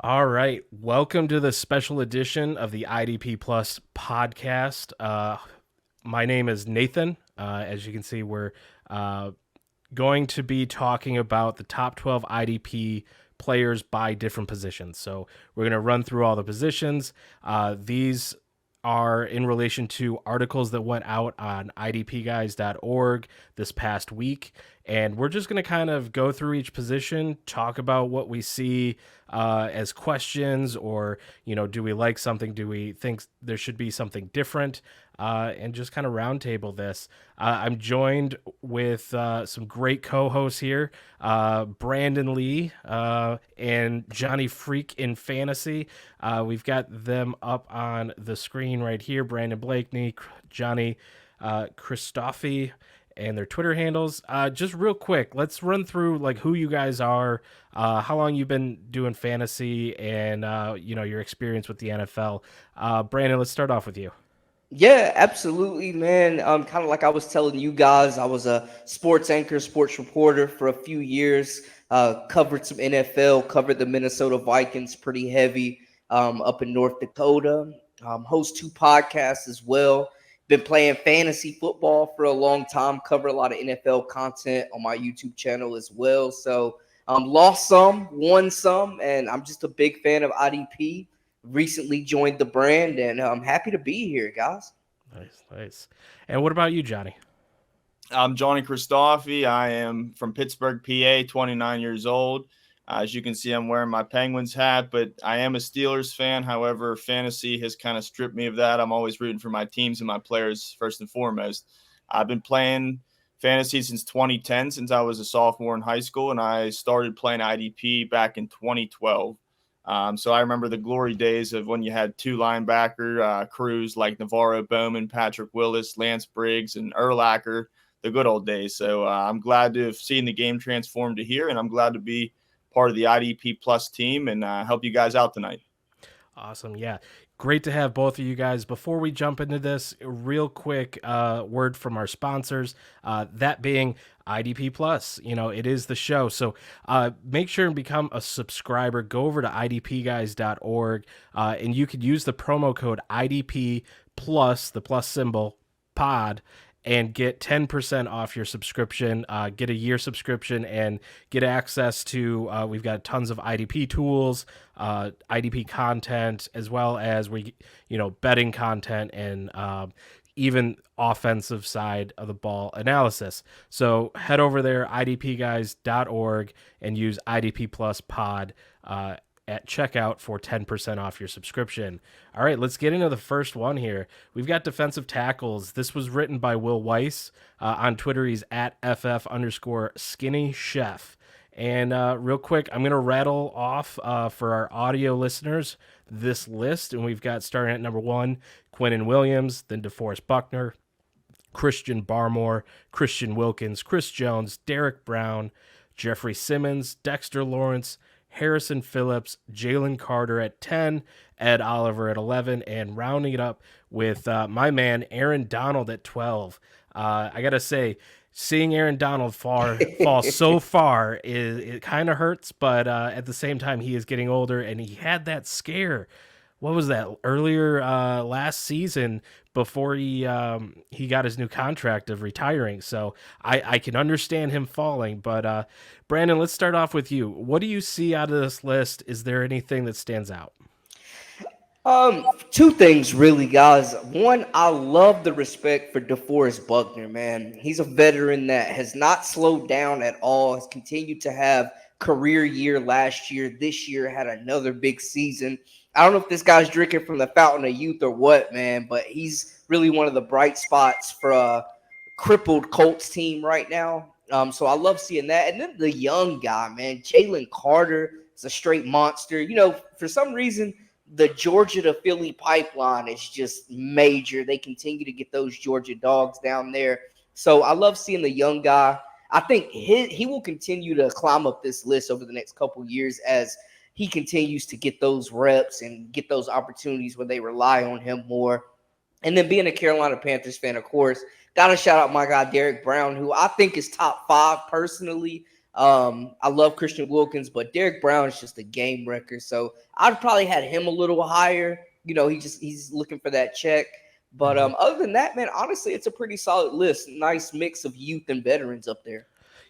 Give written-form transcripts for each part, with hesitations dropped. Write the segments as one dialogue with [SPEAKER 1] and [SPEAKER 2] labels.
[SPEAKER 1] All right. Welcome to the special edition of the IDP Plus podcast. My name is Nathan. As you can see, we're uh, going to be talking about the top 12 IDP players by different positions. So we're going to run through all the positions. These are in relation to articles that went out on idpguys.org this past week. And we're just going to kind of go through each position, talk about what we see as questions, or, do we like something? Do we think there should be something different? And just kind of roundtable this. I'm joined with some great co-hosts here, Brandon Lee and Johnny Freak in Fantasy. We've got them up on the screen right here. Brandon Blakeney, Johnny Christophe, and their Twitter handles. Just real quick, let's run through like who you guys are, how long you've been doing fantasy, and your experience with the NFL. Brandon, let's start off with you.
[SPEAKER 2] Yeah, absolutely, man. Kind of like I was telling you guys, I was a sports anchor, sports reporter for a few years. Covered some NFL, covered the Minnesota Vikings pretty heavy up in North Dakota. Host two podcasts as well. Been playing fantasy football for a long time. Cover a lot of NFL content on my YouTube channel as well. So lost some, won some, and I'm just a big fan of IDP. Recently joined the brand, and I'm happy to be here, guys.
[SPEAKER 1] Nice, nice. And what about you, Johnny?
[SPEAKER 3] I'm Johnny Christophe. I am from Pittsburgh, PA, 29 years old. As you can see, I'm wearing my Penguins hat, but I am a Steelers fan. However, fantasy has kind of stripped me of that. I'm always rooting for my teams and my players first and foremost. I've been playing fantasy since 2010, since I was a sophomore in high school, and I started playing IDP back in 2012. So I remember the glory days of when you had two linebacker crews like Navarro Bowman, Patrick Willis, Lance Briggs, and Urlacher, the good old days. So I'm glad to have seen the game transform to here, and I'm glad to be part of the IDP Plus team and help you guys out tonight.
[SPEAKER 1] Awesome. Yeah. Great to have both of you guys. Before we jump into this, real quick word from our sponsors, that being IDP Plus. It is the show. So make sure and become a subscriber. Go over to idpguys.org and you could use the promo code IDP Plus, the plus symbol, pod, and get 10% off your subscription, get a year subscription, and get access to, we've got tons of IDP tools, IDP content, as well as betting content and even offensive side of the ball analysis. So head over there, idpguys.org, and use IDP Plus pod at checkout for 10% off your subscription. All right, let's get into the first one here. We've got defensive tackles. This was written by Will Weiss. On Twitter, he's at FF_skinny chef. And real quick, I'm going to rattle off for our audio listeners this list. And we've got starting at number 1, Quinnen Williams, then DeForest Buckner, Christian Barmore, Christian Wilkins, Chris Jones, Derek Brown, Jeffrey Simmons, Dexter Lawrence, Harrison Phillips, Jalen Carter at 10, Ed Oliver at 11, and rounding it up with my man Aaron Donald at 12. I got to say, seeing Aaron Donald fall so far, it kind of hurts, but at the same time, he is getting older, and he had that scare. What was that, earlier last season before he got his new contract of retiring? So I can understand him falling, but Brandon, let's start off with you. What do you see out of this list? Is there anything that stands out?
[SPEAKER 2] Two things really, guys. One, I love the respect for DeForest Buckner, man. He's a veteran that has not slowed down at all, has continued to have career year last year. This year had another big season. I don't know if this guy's drinking from the fountain of youth or what, man, but he's really one of the bright spots for a crippled Colts team right now. So I love seeing that. And then the young guy, man, Jalen Carter is a straight monster. For some reason, the Georgia to Philly pipeline is just major. They continue to get those Georgia dogs down there. So I love seeing the young guy. I think he will continue to climb up this list over the next couple years as he continues to get those reps and get those opportunities where they rely on him more. And then being a Carolina Panthers fan, of course, got to shout out my guy Derek Brown, who I think is top 5 personally I love Christian Wilkins, but Derek Brown is just a game wrecker. So I'd probably had him a little higher. He's looking for that check. But
[SPEAKER 1] Mhm.
[SPEAKER 2] other than that, man, honestly, it's a pretty solid list. Nice mix of youth and veterans up there.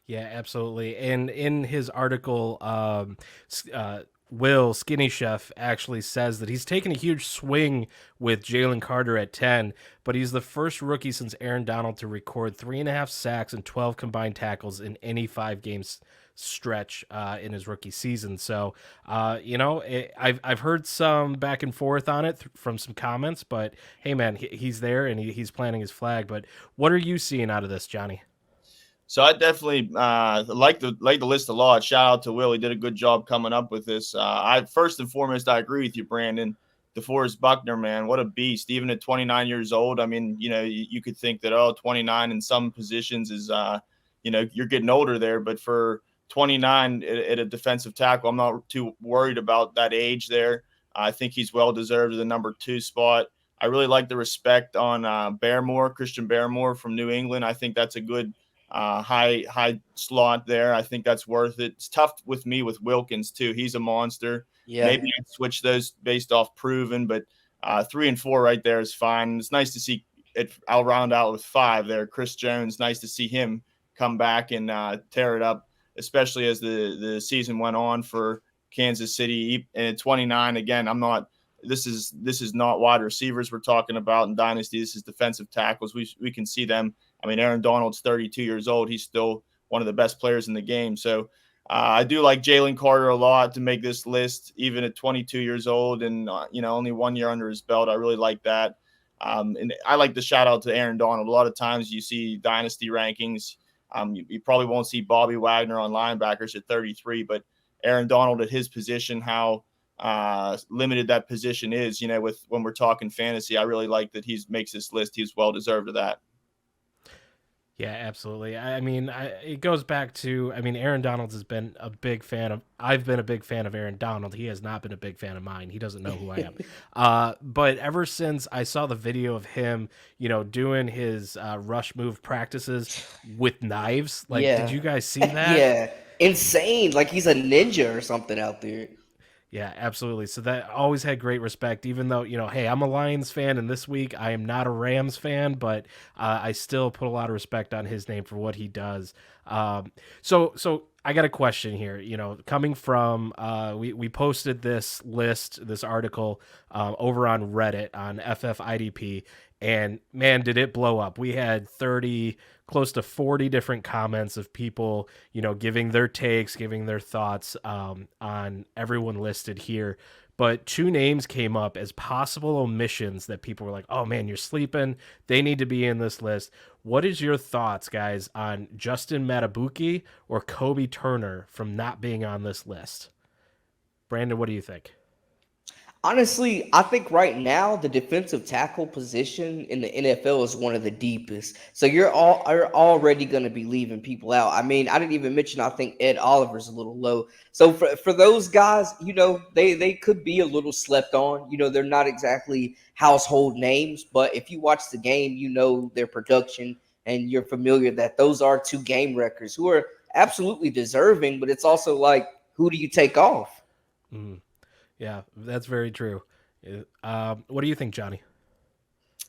[SPEAKER 1] Yeah, absolutely. And in his article, Will Skinny Chef actually says that he's taken a huge swing with Jalen Carter at 10, but he's the first rookie since Aaron Donald to record 3.5 sacks and 12 combined tackles in any 5 games stretch in his rookie season. So, I've heard some back and forth on it from some comments, but hey, man, he's there and he's planting his flag. But what are you seeing out of this, Johnny?
[SPEAKER 3] So I definitely like the list a lot. Shout out to Will; he did a good job coming up with this. I first and foremost, I agree with you, Brandon. DeForest Buckner, man, what a beast! Even at 29 years old, I mean, you could think that 29 in some positions is, you're getting older there, but for 29 at a defensive tackle, I'm not too worried about that age there. I think he's well deserved the number 2 spot. I really like the respect on Christian Barrymore from New England. I think that's a good high slot there. I think that's worth it. It's tough with me with Wilkins too. He's a monster.
[SPEAKER 2] Yeah.
[SPEAKER 3] Maybe I'd switch those based off proven, but 3 and 4 right there is fine. It's nice to see it. I'll round out with 5 there. Chris Jones, nice to see him come back and tear it up, especially as the season went on for Kansas City. And at 29, again, this is not wide receivers we're talking about in Dynasty. This is defensive tackles. We can see them. I mean, Aaron Donald's 32 years old. He's still one of the best players in the game. So I do like Jalen Carter a lot to make this list, even at 22 years old and, only 1 year under his belt. I really like that. And I like the shout out to Aaron Donald. A lot of times you see Dynasty rankings. You probably won't see Bobby Wagner on linebackers at 33, but Aaron Donald at his position, how limited that with when we're talking fantasy. I really like that he makes this list. He's well deserved of that.
[SPEAKER 1] Yeah, absolutely. I mean, it goes back to, I mean, Aaron Donald has been a big fan of, I've been a big fan of Aaron Donald. He has not been a big fan of mine. He doesn't know who I am. But ever since I saw the video of him, doing his rush move practices with knives, like, did
[SPEAKER 2] Yeah.
[SPEAKER 1] you guys see that?
[SPEAKER 2] Yeah. Insane. Like he's a ninja or something out there.
[SPEAKER 1] Yeah, absolutely. So that always had great respect, even though, hey, I'm a Lions fan, and this week I am not a Rams fan, but I still put a lot of respect on his name for what he does. So I got a question here. Coming from we posted this list, this article over on Reddit on FFIDP, and man, did it blow up. We had 30, close to 40 different comments of people, giving their takes, giving their thoughts on everyone listed here. But 2 names came up as possible omissions that people were like, oh man, you're sleeping. They need to be in this list. What is your thoughts, guys, on Justin Matabuki or Kobe Turner from not being on this list? Brandon, what do you think?
[SPEAKER 2] Honestly, I think right now the defensive tackle position in the NFL is one of the deepest. So you're already going to be leaving people out. I mean, I didn't even mention I think Ed Oliver's a little low. So for those guys, they could be a little slept on. They're not exactly household names, but if you watch the game, their production and you're familiar that those are 2 game records who are absolutely deserving, but it's also like, who do you take off?
[SPEAKER 1] Mm, yeah, that's very true. What do you think, Johnny?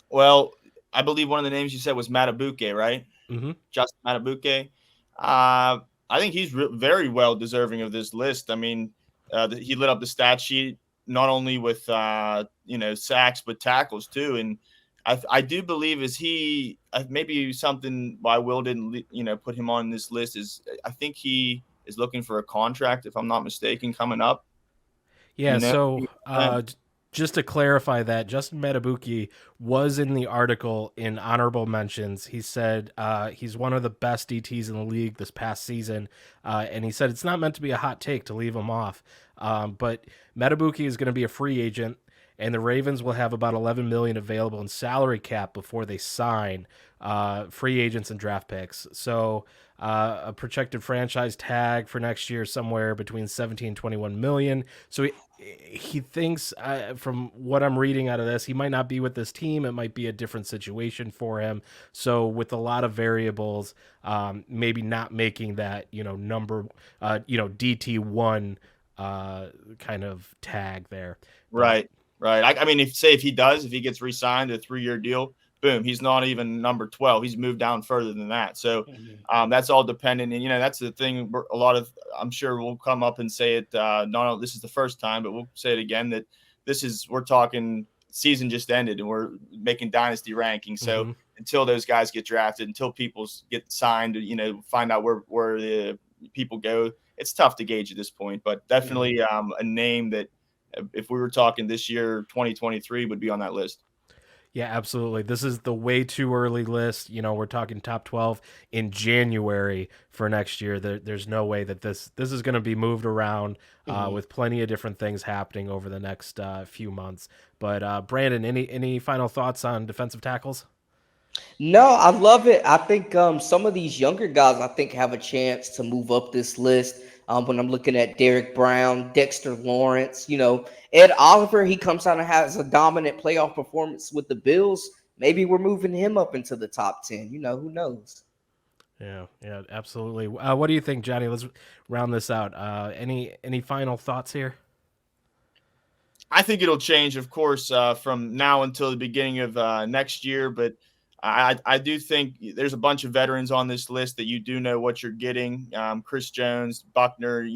[SPEAKER 3] Well, I believe one of the names you said was Matabuke, right?
[SPEAKER 1] Mm-hmm.
[SPEAKER 3] Justin Matabuke. I think he's very well deserving of this list. I mean, he lit up the stat sheet not only with sacks but tackles too. And I do believe is he maybe something why Will didn't put him on this list is I think he is looking for a contract, if I'm not mistaken, coming up.
[SPEAKER 1] Yeah,
[SPEAKER 3] You know,
[SPEAKER 1] so just to clarify that, Justin Matabuki was in the article in honorable mentions. He said he's one of the best DTs in the league this past season, and he said it's not meant to be a hot take to leave him off. But Matabuki is going to be a free agent, and the Ravens will have about 11 million available in salary cap before they sign free agents and draft picks. So a projected franchise tag for next year somewhere between 17 and 21 million. So he thinks, from what I'm reading out of this, he might not be with this team. It might be a different situation for him. So with a lot of variables, maybe not making that, number, DT1 kind of tag there. But
[SPEAKER 3] Right, right. I mean, if he gets re-signed a 3-year deal, boom, he's not even number 12. He's moved down further than that. So that's all dependent. And that's the thing. A lot of, I'm sure we'll come up and say it. No, this is the first time, but we'll say it again that we're talking season just ended and we're making dynasty rankings. So until those guys get drafted, until people get signed, find out where the people go, it's tough to gauge at this point. But definitely a name that, if we were talking this year, 2023 would be on that list.
[SPEAKER 1] Yeah, absolutely. This is the way too early list. We're talking top 12 in January for next year. There's no way that this is going to be moved around with plenty of different things happening over the next few months. But Brandon, any final thoughts on defensive tackles?
[SPEAKER 2] No, I love it. I think some of these younger guys, I think, have a chance to move up this list. When I'm looking at Derek Brown, Dexter Lawrence, Ed Oliver, he comes out and has a dominant playoff performance with the Bills. Maybe we're moving him up into the top 10. Who knows?
[SPEAKER 1] Yeah, absolutely. What do you think, Johnny? Let's round this out. Any final thoughts here?
[SPEAKER 3] I think it'll change, of course, from now until the beginning of next year. But I do think there's a bunch of veterans on this list that you do know what you're getting. Chris Jones, Buckner,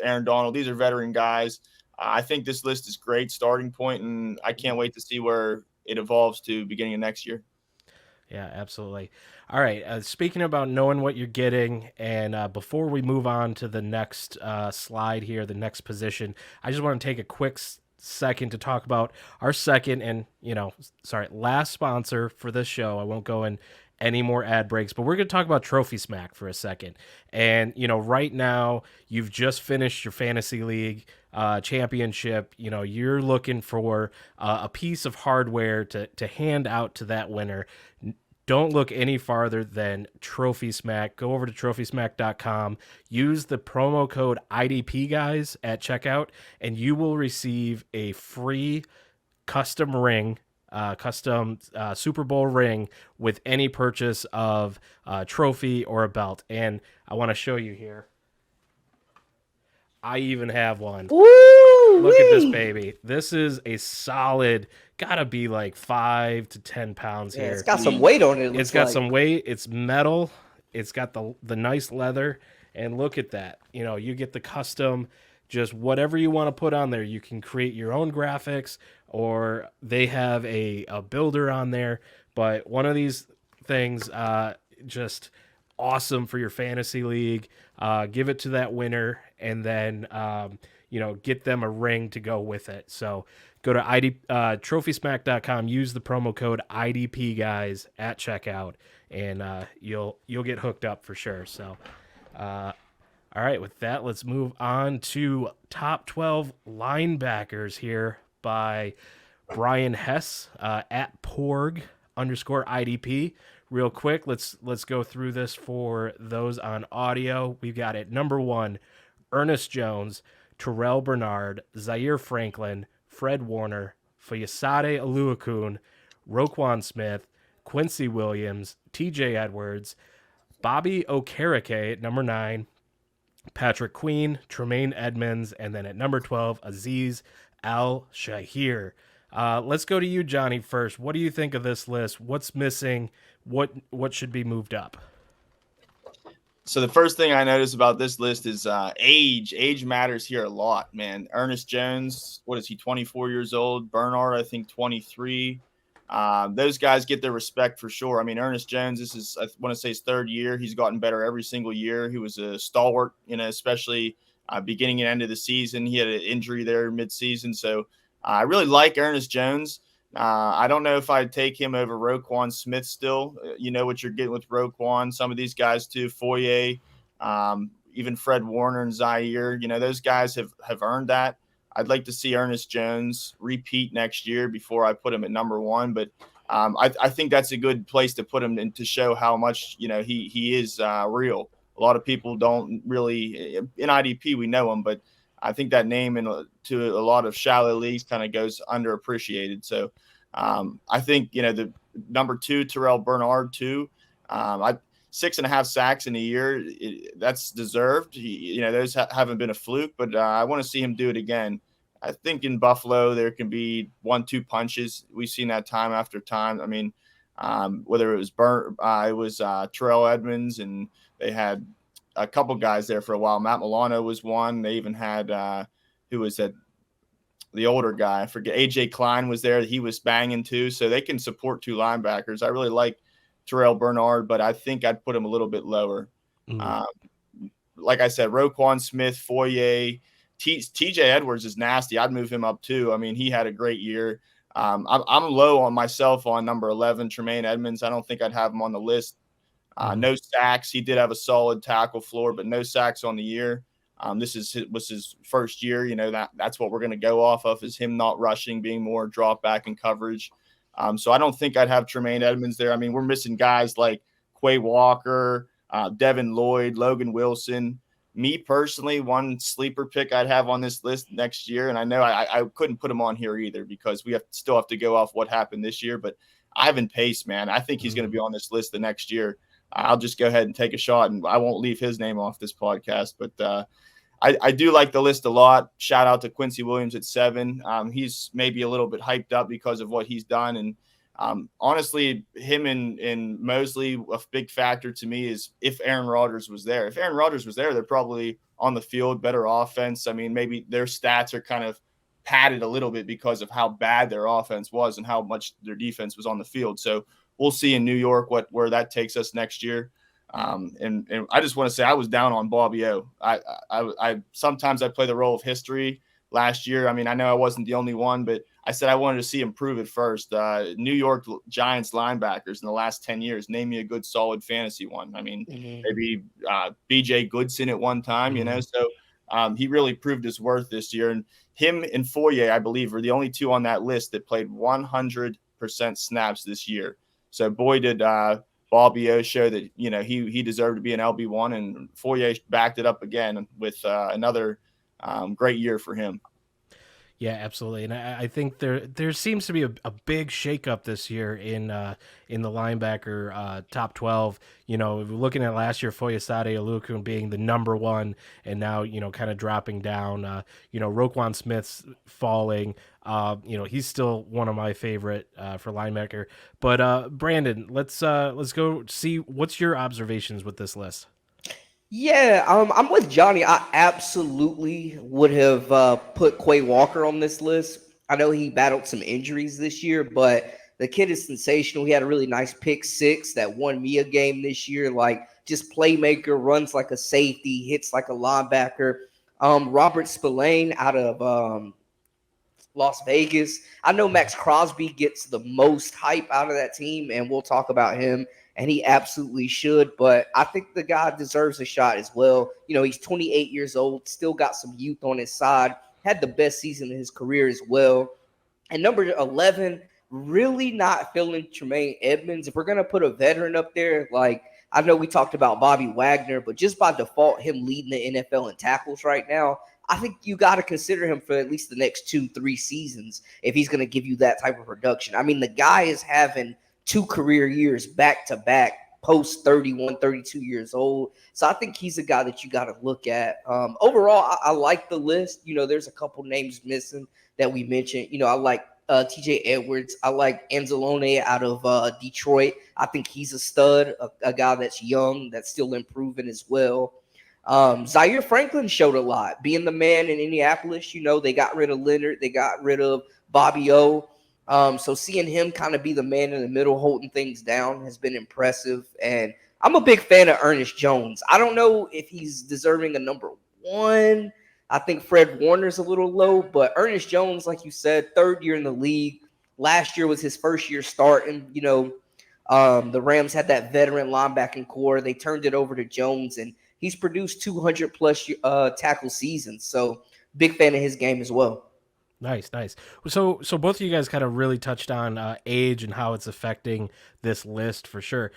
[SPEAKER 3] Aaron Donald. These are veteran guys. I think this list is great starting point, and I can't wait to see where it evolves to beginning of next year.
[SPEAKER 1] Yeah, absolutely. All right. Speaking about knowing what you're getting, and before we move on to the next slide here, the next position, I just want to take a quick second to talk about our second and last sponsor for this show. I won't go in any more ad breaks, but we're going to talk about Trophy Smack for a second. And right now you've just finished your fantasy league championship. You're looking for a piece of hardware to hand out to that winner. Don't look any farther than Trophy Smack. Go over to trophysmack.com, use the promo code IDP guys at checkout, and you will receive a free custom ring, Super Bowl ring with any purchase of a trophy or a belt. And I want to show you here. I even have one.
[SPEAKER 2] Woo-wee!
[SPEAKER 1] Look at this baby. This is a solid, gotta be like 5 to 10 pounds here.
[SPEAKER 2] It's got some weight on it.
[SPEAKER 1] It's got some weight. It's metal. It's got the nice leather. And look at that. You get the custom, just whatever you want to put on there. You can create your own graphics, or they have a builder on there. But one of these things, just awesome for your fantasy league. Give it to that winner, and then get them a ring to go with it. So go to trophysmack.com, use the promo code IDP guys at checkout, and you'll get hooked up for sure. So all right, with that, let's move on to top 12 linebackers here by Brian Hess at Porg_IDP. Real quick, let's go through this for those on audio. We've got it. Number 1, Ernest Jones, Terrell Bernard, Zaire Franklin, Fred Warner, Fayasade Aluakun, Roquan Smith, Quincy Williams, TJ Edwards, Bobby Okereke at number 9, Patrick Queen, Tremaine Edmonds, and then at number 12, Aziz Al-Shahir. Let's go to you, Johnny, first. What do you think of this list? What's missing? What should be moved up?
[SPEAKER 3] So the first thing I notice about this list is age. Age matters here a lot, man. Ernest Jones, what is he, 24 years old? Bernard, I think 23. Those guys get their respect for sure. I mean, Ernest Jones, this is, I want to say, his 3rd year. He's gotten better every single year. He was a stalwart, especially beginning and end of the season. He had an injury there mid-season. So I really like Ernest Jones. I don't know if I'd take him over Roquan Smith still. You know what you're getting with Roquan. Some of these guys too, Foye, even Fred Warner and Zaire. Those guys have earned that. I'd like to see Ernest Jones repeat next year before I put him at number 1. But I think that's a good place to put him in to show how much he is real. A lot of people don't really, in IDP we know him, but I think that name to a lot of shallow leagues kind of goes underappreciated. So I think, the number 2, Terrell Bernard, too. 6.5 sacks in a year, that's deserved. Those haven't been a fluke, but I want to see him do it again. I think in Buffalo there can be 1-2 punches. We've seen that time after time. I mean, whether it was Terrell Edmonds, and they had a couple guys there for a while. Matt Milano was one. They even had who was that? The older guy, I forget. AJ Klein was there. He was banging too. So they can support 2 linebackers. I really like Terrell Bernard, but I think I'd put him a little bit lower. Like I said, Roquan Smith, Foyer, TJ Edwards is nasty. I'd move him up too. I mean, he had a great year. I'm low on myself on number 11, Tremaine Edmonds. I don't think I'd have him on the list. No sacks. He did have a solid tackle floor, but no sacks on the year. This was his first year. That's what we're going to go off of, is him not rushing, being more drop back and coverage. So I don't think I'd have Tremaine Edmonds there. I mean, we're missing guys like Quay Walker, Devin Lloyd, Logan Wilson. Me personally, one sleeper pick I'd have on this list next year, and I know I couldn't put him on here either because we still have to go off what happened this year, but Ivan Pace, man, I think he's going to be on this list the next year. I'll just go ahead and take a shot, and I won't leave his name off this podcast, but I do like the list a lot. Shout out to Quincy Williams at 7. He's maybe a little bit hyped up because of what he's done. And honestly, him and Mosley, a big factor to me is if Aaron Rodgers was there. If Aaron Rodgers was there, they're probably on the field, better offense. I mean, maybe their stats are kind of padded a little bit because of how bad their offense was and how much their defense was on the field. So we'll see in New York where that takes us next year. And I just want to say I was down on Bobby O. I sometimes I play the role of history. Last year, I mean, I know I wasn't the only one, but I said I wanted to see him prove it first. New York Giants linebackers in the last 10 years, name me a good solid fantasy one. I mean, maybe BJ Goodson at one time, So he really proved his worth this year. And him and Foyer, I believe, are the only 2 on that list that played 100% snaps this year. So boy, did Bobby O show that, he deserved to be an LB1, and Foyer backed it up again with another great year for him.
[SPEAKER 1] Yeah, absolutely, and I think there seems to be a big shakeup this year in the linebacker top 12. Looking at last year, Foyesade Oluokun being the number 1, and now kind of dropping down. Roquan Smith's falling. He's still one of my favorite for linebacker. But Brandon, let's go see what's your observations with this list.
[SPEAKER 2] Yeah, I'm with Johnny. I absolutely would have put Quay Walker on this list. I know he battled some injuries this year, but the kid is sensational. He had a really nice pick 6 that won me a game this year. Like, just playmaker, runs like a safety, hits like a linebacker. Robert Spillane out of Las Vegas. I know Max Crosby gets the most hype out of that team, and we'll talk about him. And he absolutely should, but I think the guy deserves a shot as well. He's 28 years old, still got some youth on his side, had the best season of his career as well. And number 11, really not feeling Tremaine Edmonds. If we're going to put a veteran up there, like, I know we talked about Bobby Wagner, but just by default, him leading the NFL in tackles right now, I think you got to consider him for at least the next 2-3 seasons if he's going to give you that type of production. I mean, the guy is having 2 career years back to back, post 31, 32 years old. So I think he's a guy that you got to look at. Overall, I like the list. There's a couple names missing that we mentioned. I like TJ Edwards. I like Anzalone out of Detroit. I think he's a stud, a guy that's young, that's still improving as well. Zaire Franklin showed a lot, being the man in Indianapolis. They got rid of Leonard. They got rid of Bobby O. So seeing him kind of be the man in the middle, holding things down, has been impressive. And I'm a big fan of Ernest Jones. I don't know if he's deserving a number 1. I think Fred Warner's a little low, but Ernest Jones, like you said, 3rd year in the league. Last year was his first year starting. The Rams had that veteran linebacking core. They turned it over to Jones, and he's produced 200-plus tackle seasons. So big fan of his game as well.
[SPEAKER 1] Nice. So both of you guys kind of really touched on age and how it's affecting this list for sure.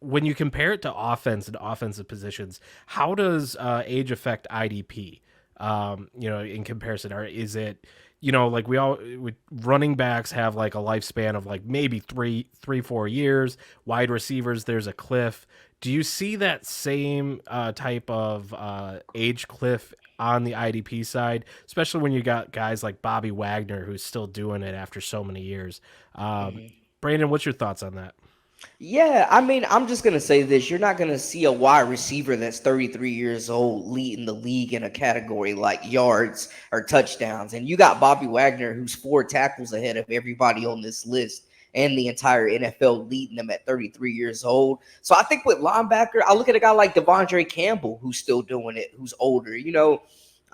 [SPEAKER 1] When you compare it to offense and offensive positions, how does age affect IDP? in comparison? Or is it, like with running backs have like a lifespan of like maybe 4 years. Wide receivers, there's a cliff. Do you see that same type of age cliff on the IDP side, especially when you got guys like Bobby Wagner who's still doing it after so many years? Brandon, what's your thoughts on that?
[SPEAKER 2] Yeah, I mean, I'm just gonna say this: you're not gonna see a wide receiver that's 33 years old leading the league in a category like yards or touchdowns. And you got Bobby Wagner, who's 4 tackles ahead of everybody on this list, and the entire NFL leading them at 33 years old. So I think with linebacker, I look at a guy like Devondre Campbell, who's still doing it, who's older.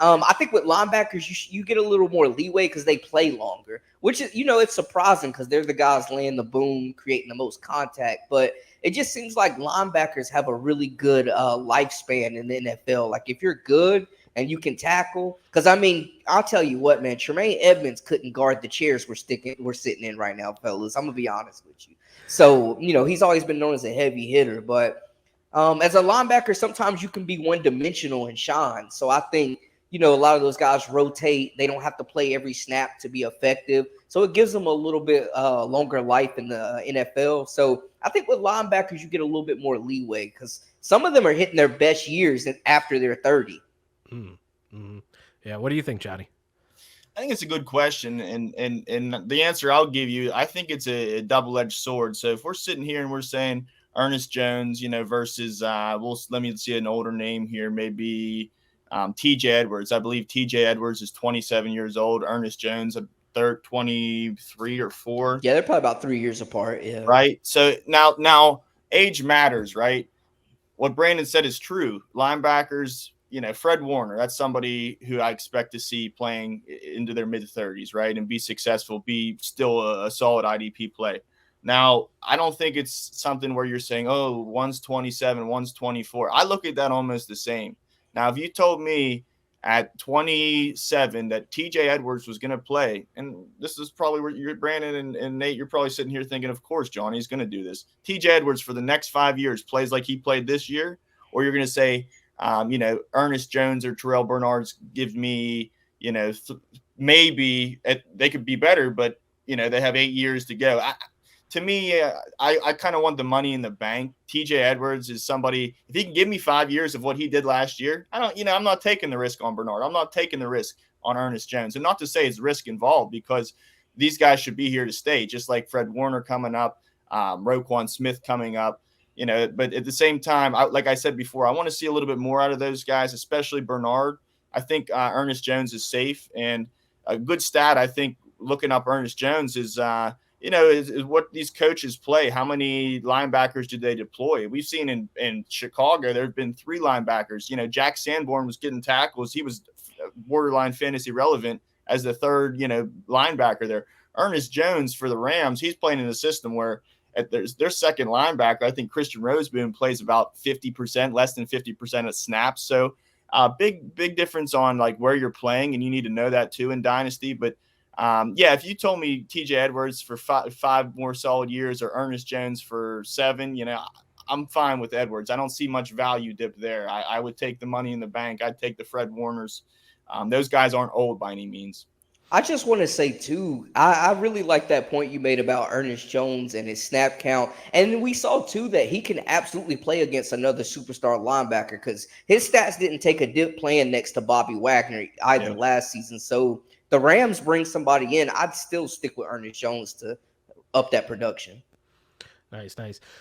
[SPEAKER 2] I think with linebackers, you get a little more leeway because they play longer, which is, it's surprising because they're the guys laying the boom, creating the most contact. But it just seems like linebackers have a really good lifespan in the NFL. Like if you're good and you can tackle, because I mean, I'll tell you what, man, Tremaine Edmonds couldn't guard the chairs we're sitting in right now, fellas. I'm gonna be honest with you. So he's always been known as a heavy hitter, but as a linebacker, sometimes you can be one dimensional and shine. So I think a lot of those guys rotate. They don't have to play every snap to be effective. So it gives them a little bit longer life in the NFL. So I think with linebackers, you get a little bit more leeway because some of them are hitting their best years after they're 30.
[SPEAKER 1] Mm-hmm. Yeah. What do you think, Johnny?
[SPEAKER 3] I think it's a good question, and the answer I'll give you, I think it's a double-edged sword. So if we're sitting here and we're saying Ernest Jones, versus let me see an older name here, maybe TJ Edwards. I believe TJ Edwards is 27 years old. Ernest Jones, a third 23 or 4.
[SPEAKER 2] Yeah, they're probably about 3 years apart. Yeah.
[SPEAKER 3] Right. So now age matters, right? What Brandon said is true. Linebackers, Fred Warner, that's somebody who I expect to see playing into their mid-30s, right? And be successful, be still a solid IDP play. Now, I don't think it's something where you're saying, oh, one's 27, one's 24. I look at that almost the same. Now, if you told me at 27 that TJ Edwards was going to play, and this is probably where you're, Brandon and Nate, you're probably sitting here thinking, of course, Johnny's going to do this. TJ Edwards for the next 5 years plays like he played this year, or you're going to say, Ernest Jones or Terrell Bernard's give me, maybe they could be better, but, they have 8 years to go. To me, I kind of want the money in the bank. TJ Edwards is somebody, if he can give me 5 years of what he did last year, I'm not taking the risk on Bernard. I'm not taking the risk on Ernest Jones. And not to say it's risk involved, because these guys should be here to stay, just like Fred Warner coming up, Roquan Smith coming up, but at the same time, like I said before, I want to see a little bit more out of those guys, especially Bernard. I think Ernest Jones is safe, and a good stat, I think, looking up Ernest Jones is is what these coaches play. How many linebackers did they deploy? We've seen in Chicago, there have been 3 linebackers. Jack Sanborn was getting tackles. He was borderline fantasy relevant as the third, linebacker there. Ernest Jones for the Rams, he's playing in a system where at their second linebacker, I think Christian Roseboom plays about 50%, less than 50% of snaps. So big difference on like where you're playing, and you need to know that too in Dynasty. But if you told me TJ Edwards for five more solid years or Ernest Jones for 7, I'm fine with Edwards. I don't see much value dip there. I would take the money in the bank. I'd take the Fred Warners. Those guys aren't old by any means.
[SPEAKER 2] I just want to say, too, I really like that point you made about Ernest Jones and his snap count. And we saw, too, that he can absolutely play against another superstar linebacker because his stats didn't take a dip playing next to Bobby Wagner either last season. So the Rams bring somebody in. I'd still stick with Ernest Jones to up that production.
[SPEAKER 1] Nice.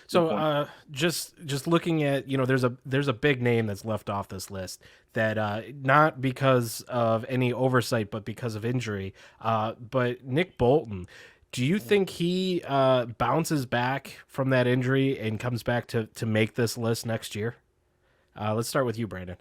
[SPEAKER 1] So, just looking at, there's a big name that's left off this list that not because of any oversight, but because of injury. But Nick Bolton, do you think he bounces back from that injury and comes back to make this list next year? Let's start with you, Brandon.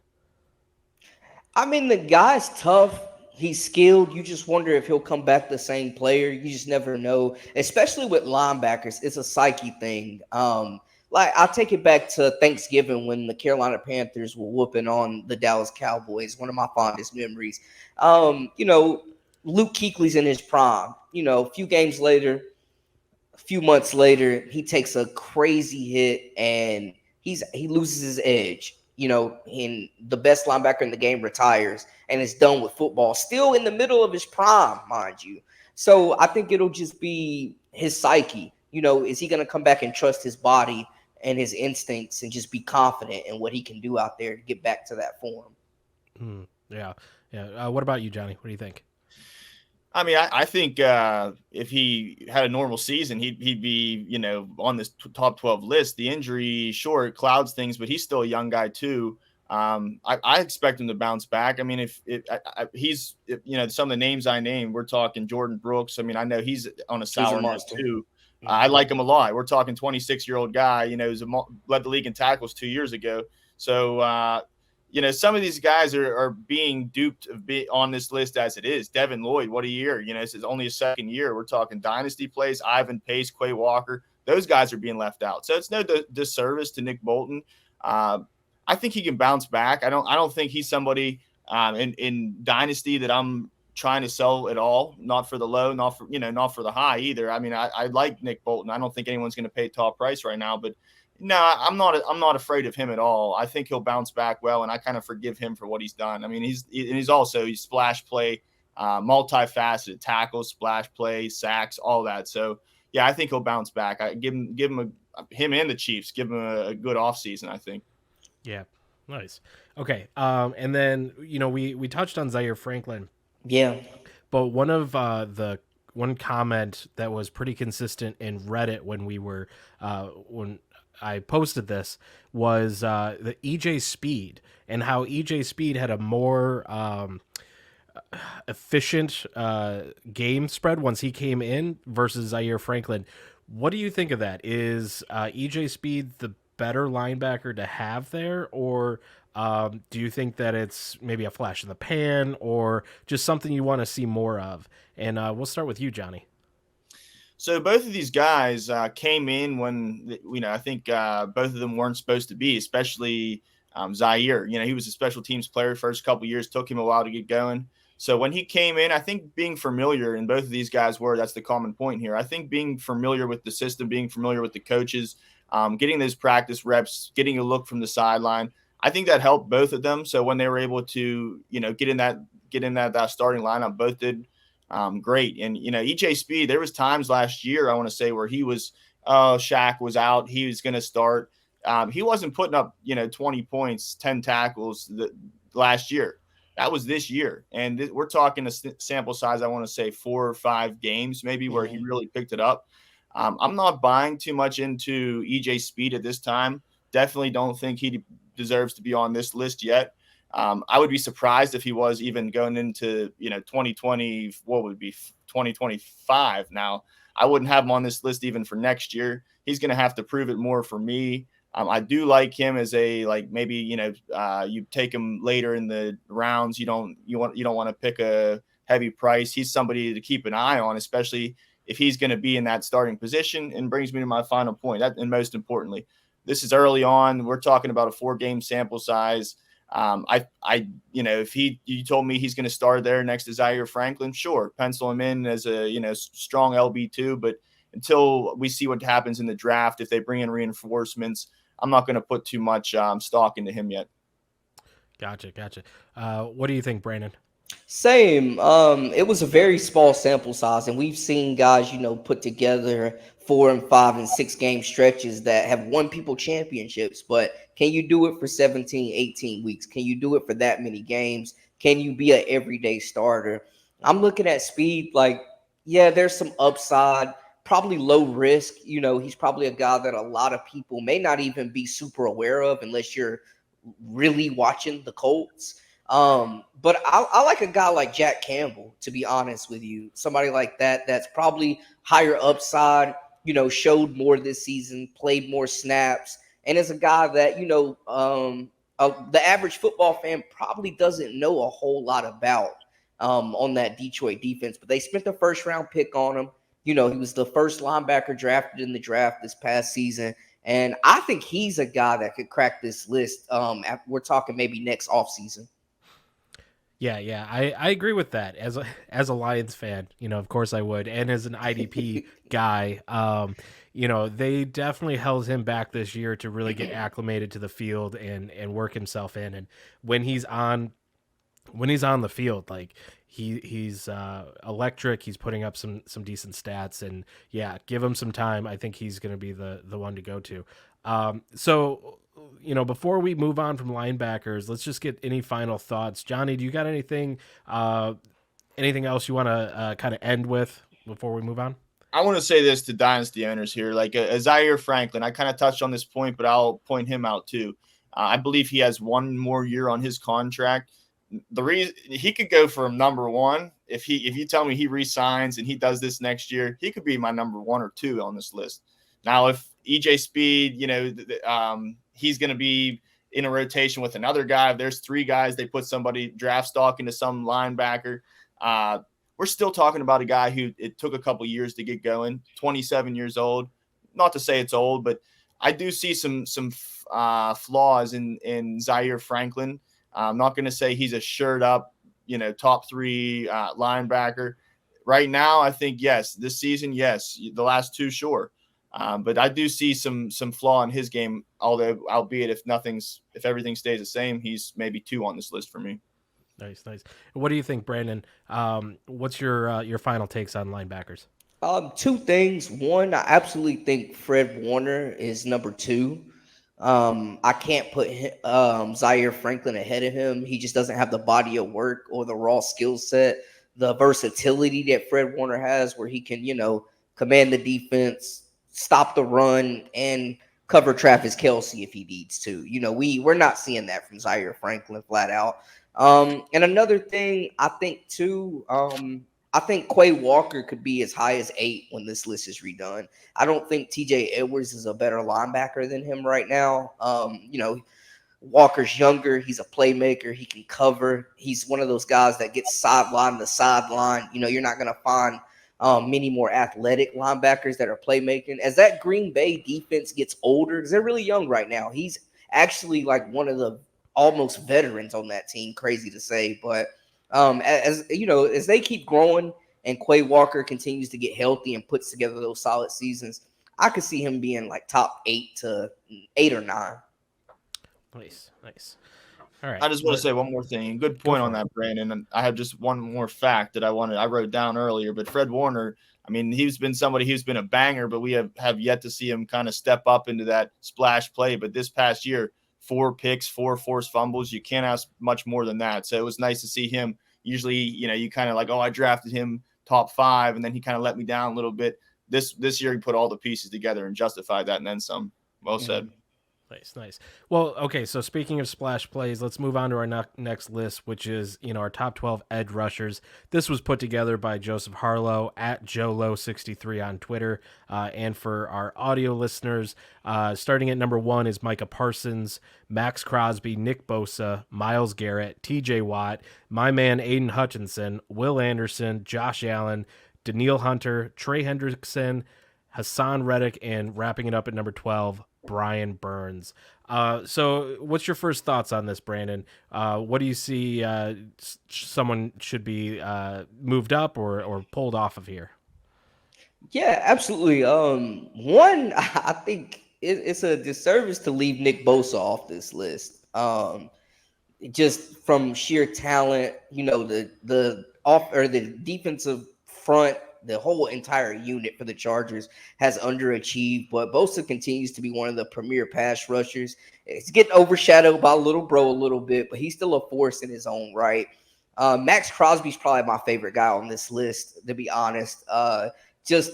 [SPEAKER 2] I mean, the guy's tough. He's skilled. You just wonder if he'll come back the same player. You just never know, especially with linebackers. It's a psyche thing. Like I'll take it back to Thanksgiving when the Carolina Panthers were whooping on the Dallas Cowboys. One of my fondest memories. Luke Kuechly's in his prime. A few games later, a few months later, he takes a crazy hit and he loses his edge. in the best linebacker in the game retires and is done with football, still in the middle of his prime, mind you. So I think it'll just be his psyche. Is he going to come back and trust his body and his instincts and just be confident in what he can do out there to get back to that form?
[SPEAKER 1] Yeah. What about you, Johnny? What do you think?
[SPEAKER 3] I mean, I think if he had a normal season, he'd be, on this top 12 list. The injury, sure, it clouds things, but he's still a young guy too. I expect him to bounce back. I mean, if some of the names I named, we're talking Jordan Brooks. I mean, I know he's on a sour note too. I like him a lot. We're talking 26-year-old guy, who's led the league in tackles 2 years ago. So, some of these guys are being duped on this list as it is. Devin Lloyd, what a year. This is only his second year. We're talking dynasty plays. Ivan Pace, Quay Walker. Those guys are being left out. So it's no disservice to Nick Bolton. I think he can bounce back. I don't think he's somebody in dynasty that I'm trying to sell at all. Not for the low, not for the high either. I mean, I like Nick Bolton. I don't think anyone's going to pay top price right now, but no, I'm not afraid of him at all. I think he'll bounce back well, and I kind of forgive him for what he's done. I mean, he's also splash play, multifaceted, tackles, splash play, sacks, all that. So yeah, I think he'll bounce back. I give him and the Chiefs give him a good offseason, I think.
[SPEAKER 1] Yeah, nice. Okay, and then we touched on Zaire Franklin.
[SPEAKER 2] Yeah,
[SPEAKER 1] but one comment that was pretty consistent in Reddit when I posted this was the EJ Speed, and how EJ Speed had a more efficient game spread once he came in versus Zaire Franklin. What do you think of that? Is EJ Speed the better linebacker to have there, or do you think that it's maybe a flash in the pan, or just something you want to see more of? And we'll start with you, Johnny.
[SPEAKER 3] So both of these guys came in when, I think both of them weren't supposed to be, especially Zaire. He was a special teams player first couple of years, took him a while to get going. So when he came in, I think being familiar, and both of these guys were, that's the common point here. I think being familiar with the system, being familiar with the coaches, getting those practice reps, getting a look from the sideline, I think that helped both of them. So when they were able to, get in that starting lineup, both did great. And, EJ Speed, there was times last year, I want to say, where he was, Shaq was out. He was going to start. He wasn't putting up, 20 points, 10 tackles last year. That was this year. And we're talking a sample size, I want to say 4 or 5 games, maybe, where he really picked it up. I'm not buying too much into EJ Speed at this time. Definitely don't think he deserves to be on this list yet. I would be surprised if he was even going into 2020. What would be 2025 now? I wouldn't have him on this list even for next year. He's going to have to prove it more for me. I do like him as maybe you take him later in the rounds. You don't want to pick a heavy price. He's somebody to keep an eye on, especially if he's going to be in that starting position. And brings me to my final point. And most importantly, this is early on. We're talking about a 4-game sample size. If you told me he's going to start there next to Zaire Franklin, sure, pencil him in as a strong LB2. But until we see what happens in the draft, if they bring in reinforcements, I'm not going to put too much stock into him yet.
[SPEAKER 1] Gotcha. What do you think, Brandon?
[SPEAKER 2] Same. It was a very small sample size, and we've seen guys, put together 4 and 5 and 6 game stretches that have won people championships. But can you do it for 17, 18 weeks? Can you do it for that many games? Can you be an everyday starter? I'm looking at Speed like, yeah, there's some upside, probably low risk. He's probably a guy that a lot of people may not even be super aware of unless you're really watching the Colts. But I like a guy like Jack Campbell, to be honest with you. Somebody like that's probably higher upside, showed more this season, played more snaps, and is a guy that, the average football fan probably doesn't know a whole lot about on that Detroit defense. But they spent the first round pick on him. He was the first linebacker drafted in the draft this past season. And I think he's a guy that could crack this list. We're talking maybe next offseason.
[SPEAKER 1] Yeah, I agree with that. As a Lions fan, of course I would, and as an IDP guy, they definitely held him back this year to really get acclimated to the field and work himself in. And when he's on the field, like he's electric. He's putting up some decent stats, and yeah, give him some time. I think he's going to be the one to go to. So before we move on from linebackers, let's just get any final thoughts. Johnny, do you got anything else you want to kind of end with before we move on?
[SPEAKER 3] I want to say this to dynasty owners here, like Zaire Franklin. I kind of touched on this point, but I'll point him out too. I believe he has one more year on his contract. The reason he could go for number one if you tell me he resigns and he does this next year, he could be my number 1 or 2 on this list. Now, if EJ Speed, he's going to be in a rotation with another guy. If there's 3 guys, they put somebody draft stock into some linebacker. We're still talking about a guy who it took a couple years to get going, 27 years old. Not to say it's old, but I do see some flaws in Zaire Franklin. I'm not going to say he's a shirt up, top 3 linebacker. Right now, I think, yes. This season, yes. The last 2, sure. But I do see some flaw in his game, albeit if everything stays the same, he's maybe 2 on this list for me.
[SPEAKER 1] Nice. What do you think, Brandon? What's your final takes on linebackers?
[SPEAKER 2] 2 things. One, I absolutely think Fred Warner is number 2. I can't put Zaire Franklin ahead of him. He just doesn't have the body of work or the raw skill set, the versatility that Fred Warner has, where he can, command the defense, stop the run, and cover Travis Kelce if he needs to. We're not seeing that from Zaire Franklin flat out. And another thing, I think too, I think Quay Walker could be as high as 8 when this list is redone. I don't think TJ Edwards is a better linebacker than him right now. Walker's younger. He's a playmaker. He can cover. He's one of those guys that gets sideline to sideline. You're not going to find many more athletic linebackers that are playmaking. As that Green Bay defense gets older, because they're really young right now, he's actually like one of the almost veterans on that team. Crazy to say, but as they keep growing and Quay Walker continues to get healthy and puts together those solid seasons, I could see him being like top 8 or 9.
[SPEAKER 1] Nice. All right.
[SPEAKER 3] I just want to say one more thing. Good point on that, Brandon. And I have just one more fact that I wrote down earlier. But Fred Warner, I mean, he's been somebody who's been a banger, but we have yet to see him kind of step up into that splash play. But this past year, 4 picks, 4 forced fumbles. You can't ask much more than that. So it was nice to see him. Usually, you kind of like, I drafted him top 5, and then he kind of let me down a little bit. This year, he put all the pieces together and justified that and then some. Well said.
[SPEAKER 1] Nice. Well, okay, so speaking of splash plays, let's move on to our next list, which is, our top 12 edge rushers. This was put together by Joseph Harlow at JoLo63 on Twitter. And for our audio listeners, starting at number 1 is Micah Parsons, Max Crosby, Nick Bosa, Myles Garrett, TJ Watt, my man Aiden Hutchinson, Will Anderson, Josh Allen, Daniil Hunter, Trey Hendrickson, Hassan Reddick, and wrapping it up at number 12, Brian Burns. So what's your first thoughts on this, Brandon? What do you see someone should be moved up or pulled off of here?
[SPEAKER 2] Yeah, absolutely. One, I think it's a disservice to leave Nick Bosa off this list. Just from sheer talent, the defensive front, the whole entire unit for the Chargers has underachieved, but Bosa continues to be one of the premier pass rushers. It's getting overshadowed by little bro a little bit, but he's still a force in his own right. Max Crosby's probably my favorite guy on this list, to be honest. Just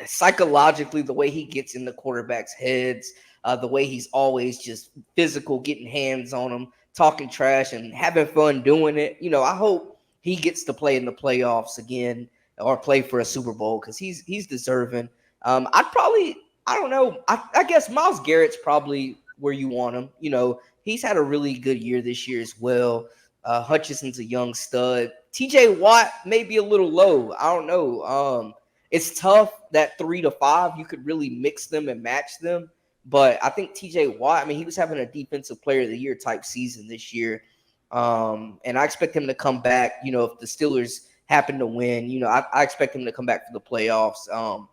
[SPEAKER 2] psychologically, the way he gets in the quarterbacks' heads, the way he's always just physical, getting hands on them, talking trash, and having fun doing it. I hope he gets to play in the playoffs again or play for a Super Bowl because he's deserving. I don't know. I guess Myles Garrett's probably where you want him. He's had a really good year this year as well. Hutchinson's a young stud. TJ Watt may be a little low. I don't know. It's tough that 3 to 5. You could really mix them and match them. But I think TJ Watt, he was having a defensive player of the year type season this year. And I expect him to come back. If the Steelers happen to win, I expect him to come back for the playoffs.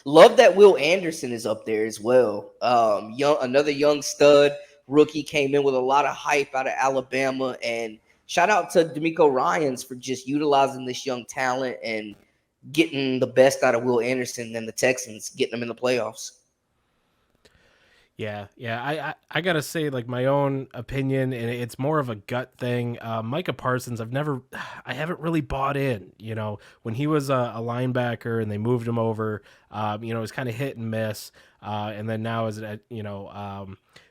[SPEAKER 2] Love that Will Anderson is up there as well. Another young stud rookie came in with a lot of hype out of Alabama, and shout out to D'Amico Ryans for just utilizing this young talent and getting the best out of Will Anderson and the Texans, getting them in the playoffs.
[SPEAKER 1] Yeah. I gotta say, like, my own opinion, and it's more of a gut thing. Micah Parsons, I haven't really bought in. When he was a linebacker and they moved him over, it was kind of hit and miss. And then now as a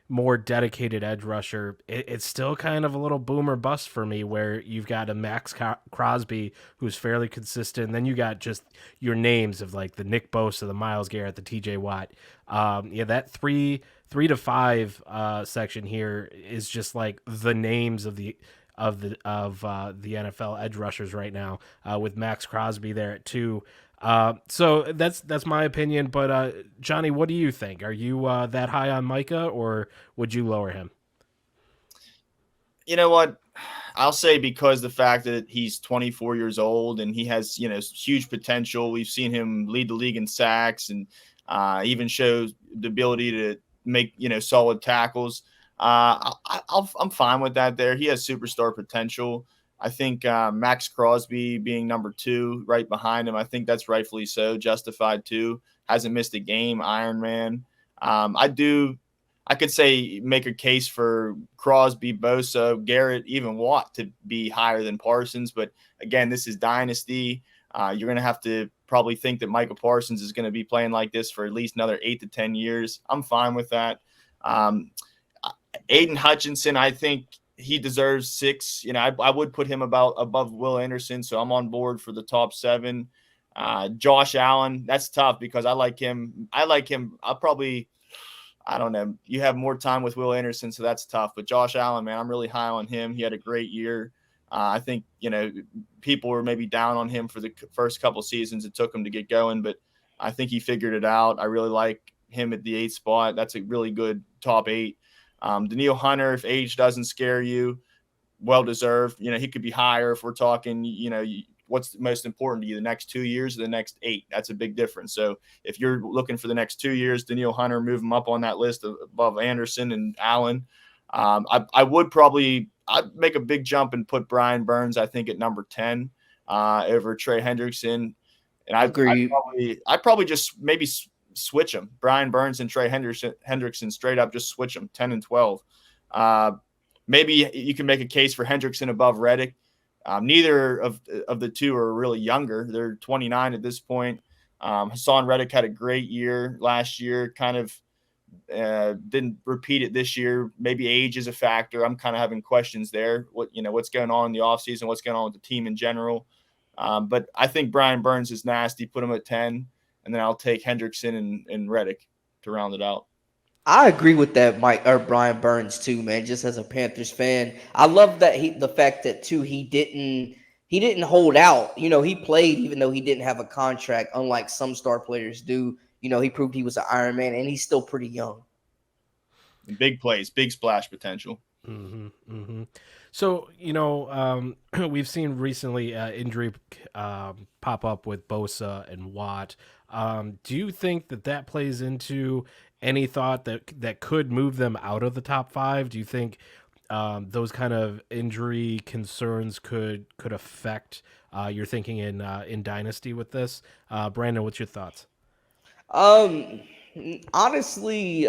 [SPEAKER 1] more dedicated edge rusher, it's still kind of a little boom or bust for me. Where you've got a Max Crosby who's fairly consistent, and then you got just your names of like the Nick Bosa, the Myles Garrett, the T.J. Watt. That 3 to 5 section here is just like the names of the NFL edge rushers right now, with Max Crosby there at 2. So that's my opinion. But Johnny, what do you think? Are you that high on Micah, or would you lower him?
[SPEAKER 3] You know what? I'll say because the fact that he's 24 years old and he has, huge potential. We've seen him lead the league in sacks and even shows the ability to make, solid tackles. I'm fine with that there. He has superstar potential. I think Max Crosby being number 2 right behind him, I think that's rightfully so, justified too. Hasn't missed a game, Iron Man. I could say make a case for Crosby, Bosa, Garrett, even Watt to be higher than Parsons. But again, this is dynasty. You're going to have to probably think that Micah Parsons is going to be playing like this for at least another 8 to 10 years. I'm fine with that. Aiden Hutchinson, I think he deserves 6. I would put him above Will Anderson, so I'm on board for the top 7. Josh Allen, that's tough because I like him. I don't know. You have more time with Will Anderson, so that's tough. But Josh Allen, man, I'm really high on him. He had a great year. I think, people were maybe down on him for the first couple seasons. It took him to get going, but I think he figured it out. I really like him at the 8th spot. That's a really good top 8. Daniil Hunter, if age doesn't scare you, well-deserved. He could be higher if we're talking, what's most important to you, the next 2 years or the next 8? That's a big difference. So if you're looking for the next 2 years, Daniil Hunter, move him up on that list above Anderson and Allen. I'd make a big jump and put Brian Burns, I think, at number 10 over Trey Hendrickson. And I'd probably just maybe switch them. Brian Burns and Trey Hendrickson straight up, just switch them 10 and 12. Maybe you can make a case for Hendrickson above Reddick. Neither of the two are really younger. They're 29 at this point. Hassan Reddick had a great year last year, kind of didn't repeat it this year. Maybe age is a factor. I'm kind of having questions there. What's going on in the offseason, what's going on with the team in general. But I think Brian Burns is nasty. Put him at 10, and then I'll take Hendrickson and Reddick to round it out.
[SPEAKER 2] I agree with that, Brian Burns too, man. Just as a Panthers fan, I love that the fact that too he didn't hold out. He played even though he didn't have a contract, unlike some star players do. He proved he was an Iron Man, and he's still pretty young.
[SPEAKER 3] Big plays, big splash potential.
[SPEAKER 1] Mm-hmm, mm-hmm. So, we've seen recently injury pop up with Bosa and Watt. Do you think that plays into any thought that could move them out of the top 5? Do you think those kind of injury concerns could affect your thinking in Dynasty with this? Brandon, what's your thoughts?
[SPEAKER 2] Honestly,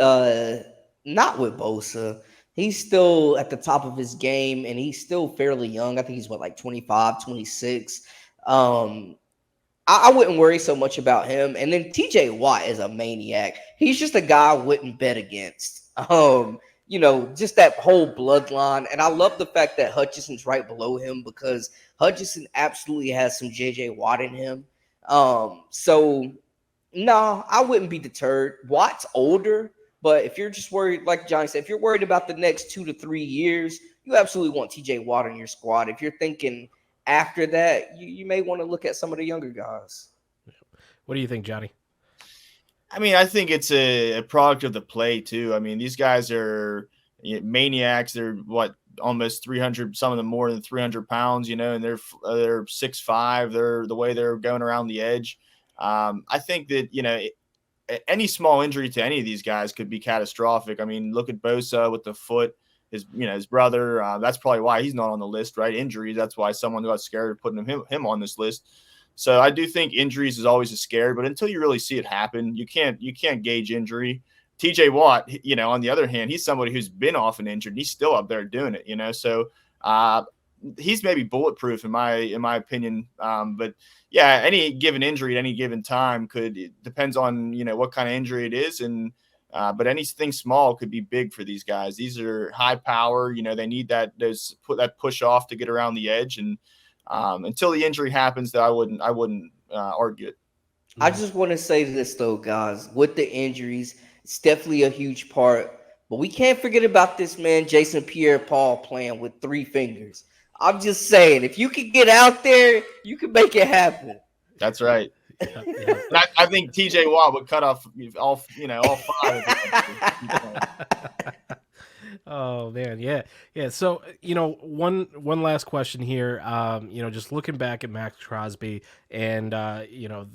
[SPEAKER 2] not with Bosa. He's still at the top of his game, and he's still fairly young. I think he's like 25, 26. I wouldn't worry so much about him. And then TJ Watt is a maniac. He's just a guy I wouldn't bet against. Just that whole bloodline. And I love the fact that Hutchinson's right below him because Hutchinson absolutely has some JJ Watt in him. So no, I wouldn't be deterred. Watt's older, but if you're just worried, like Johnny said, if you're worried about the next 2 to 3 years, you absolutely want TJ Watt in your squad. If you're thinking after that, you may want to look at some of the younger guys.
[SPEAKER 1] What do you think, Johnny?
[SPEAKER 3] I mean, I think it's a product of the play too. I mean, these guys are maniacs. They're almost 300, some of them more than 300 pounds, and they're 6'5". They're the way they're going around the edge. I think that, any small injury to any of these guys could be catastrophic. I mean, look at Bosa with the foot, his brother. That's probably why he's not on the list, right? Injuries. That's why someone got scared of putting him on this list. So I do think injuries is always a scare, but until you really see it happen, you can't gauge injury. TJ Watt, on the other hand, he's somebody who's been often injured. He's still up there doing it, So he's maybe bulletproof in my opinion. But yeah, any given injury at any given time depends on, what kind of injury it is. And, but anything small could be big for these guys. These are high power, they need that push off to get around the edge. And until the injury happens, that I wouldn't argue it.
[SPEAKER 2] I just want to say this though, guys, with the injuries, it's definitely a huge part. But we can't forget about this man, Jason Pierre-Paul, playing with 3 fingers. I'm just saying, if you can get out there, you can make it happen.
[SPEAKER 3] That's right. Yeah. I think TJ Watt would cut off all 5.
[SPEAKER 1] Oh man, yeah. So one last question here. Just looking back at Max Crosby, and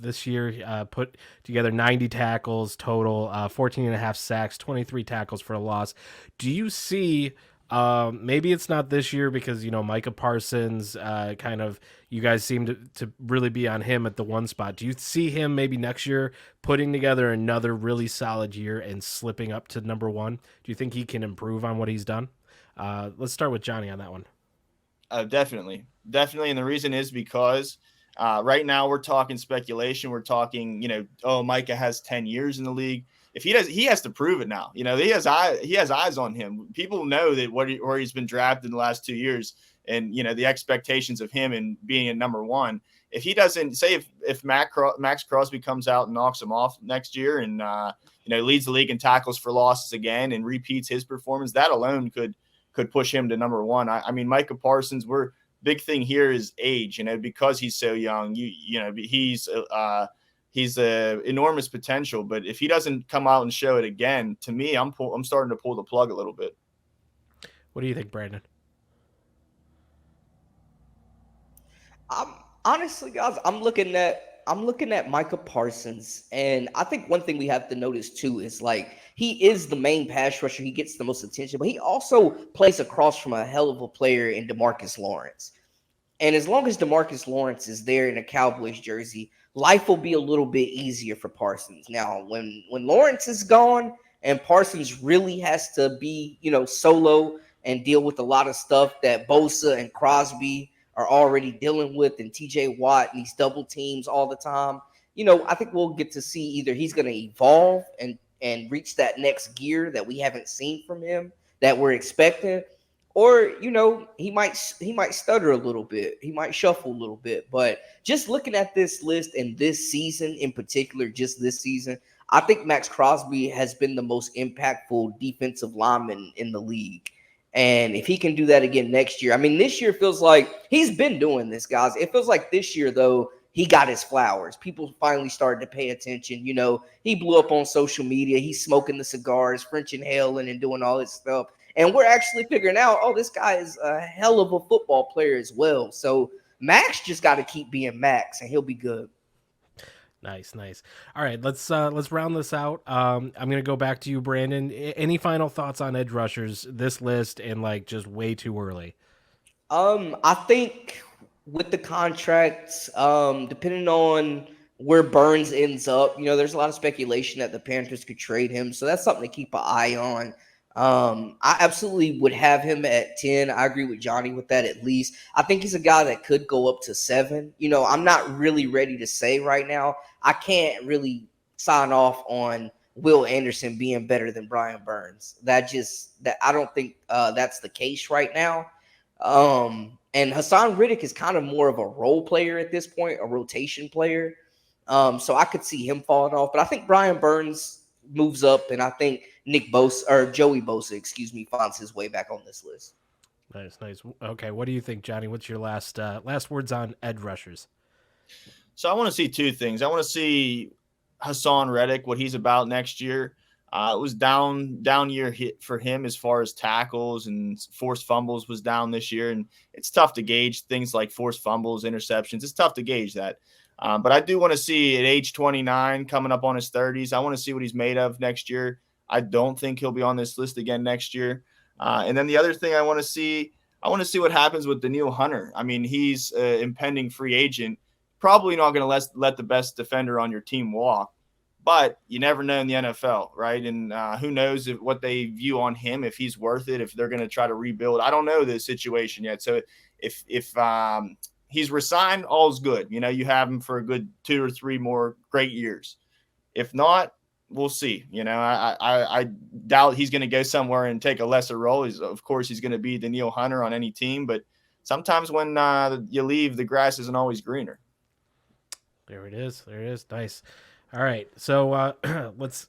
[SPEAKER 1] this year put together 90 tackles total, 14 and a half sacks, 23 tackles for a loss. Do you see? Maybe it's not this year because Micah Parsons kind of, you guys seem to really be on him at the one spot. Do you see him maybe next year putting together another really solid year and slipping up to number 1? Do you think he can improve on what he's done? Let's start with Johnny on that one.
[SPEAKER 3] Definitely, and the reason is because right now we're talking speculation. We're talking, Micah has 10 years in the league. If he does, he has to prove it now. He has eyes on him. People know that where he's been drafted in the last 2 years, and the expectations of him and being a number 1. If he doesn't, say if Max Crosby comes out and knocks him off next year, and leads the league in tackles for losses again and repeats his performance, that alone could push him to number 1. I mean, Micah Parsons, big thing here is age. Because he's so young, he's a enormous potential, but if he doesn't come out and show it again, to me, I'm starting to pull the plug a little bit.
[SPEAKER 1] What do you think, Brandon?
[SPEAKER 2] Honestly, guys, I'm looking at Micah Parsons, and I think one thing we have to notice too is he is the main pass rusher. He gets the most attention, but he also plays across from a hell of a player in DeMarcus Lawrence. And as long as DeMarcus Lawrence is there in a Cowboys jersey, life will be a little bit easier for Parsons. Now, when Lawrence is gone and Parsons really has to be, solo and deal with a lot of stuff that Bosa and Crosby are already dealing with, and TJ Watt and these double teams all the time, I think we'll get to see either he's going to evolve and reach that next gear that we haven't seen from him that we're expecting, or he might stutter a little bit, he might shuffle a little bit. But just looking at this list and this season in particular, just this season, I think Max Crosby has been the most impactful defensive lineman in the league. And if he can do that again next year, I mean, this year feels like he's been doing this, guys. It feels like this year, though, he got his flowers. People finally started to pay attention. He blew up on social media. He's smoking the cigars, French inhaling, and doing all this stuff. And we're actually figuring out, this guy is a hell of a football player as well. So Max just got to keep being Max, and he'll be good.
[SPEAKER 1] Nice. All right, let's round this out. I'm gonna go back to you, Brandon. Any final thoughts on edge rushers, this list, and just way too early?
[SPEAKER 2] I think with the contracts, depending on where Burns ends up, there's a lot of speculation that the Panthers could trade him, so that's something to keep an eye on. I absolutely would have him at 10. I agree with Johnny with that at least. I think he's a guy that could go up to 7. I'm not really ready to say right now. I can't really sign off on Will Anderson being better than Brian Burns. That I don't think that's the case right now. And Hassan Riddick is kind of more of a role player at this point, a rotation player. So I could see him falling off, but I think Brian Burns moves up, and I think Joey Bosa, finds his way back on this list.
[SPEAKER 1] Nice. Okay, what do you think, Johnny? What's your last words on edge rushers?
[SPEAKER 3] So I want to see 2 things. I want to see Hassan Reddick, what he's about next year. It was down year hit for him as far as tackles, and forced fumbles was down this year. And it's tough to gauge things like forced fumbles, interceptions. It's tough to gauge that. But I do want to see at age 29, coming up on his 30s, I want to see what he's made of next year. I don't think he'll be on this list again next year. And then the other thing I want to see what happens with Danielle Hunter. I mean, he's an impending free agent, probably not going to let the best defender on your team walk. But you never know in the NFL, right? And who knows what they view on him, if he's worth it, if they're going to try to rebuild. I don't know the situation yet. So if he's resigned, all's good. You know, you have him for a good 2 or 3 more great years. If not, we'll see. You know, I doubt he's going to go somewhere and take a lesser role. Of course, he's going to be Danielle Hunter on any team. But sometimes when you leave, the grass isn't always greener.
[SPEAKER 1] There it is. Nice. All right, so let's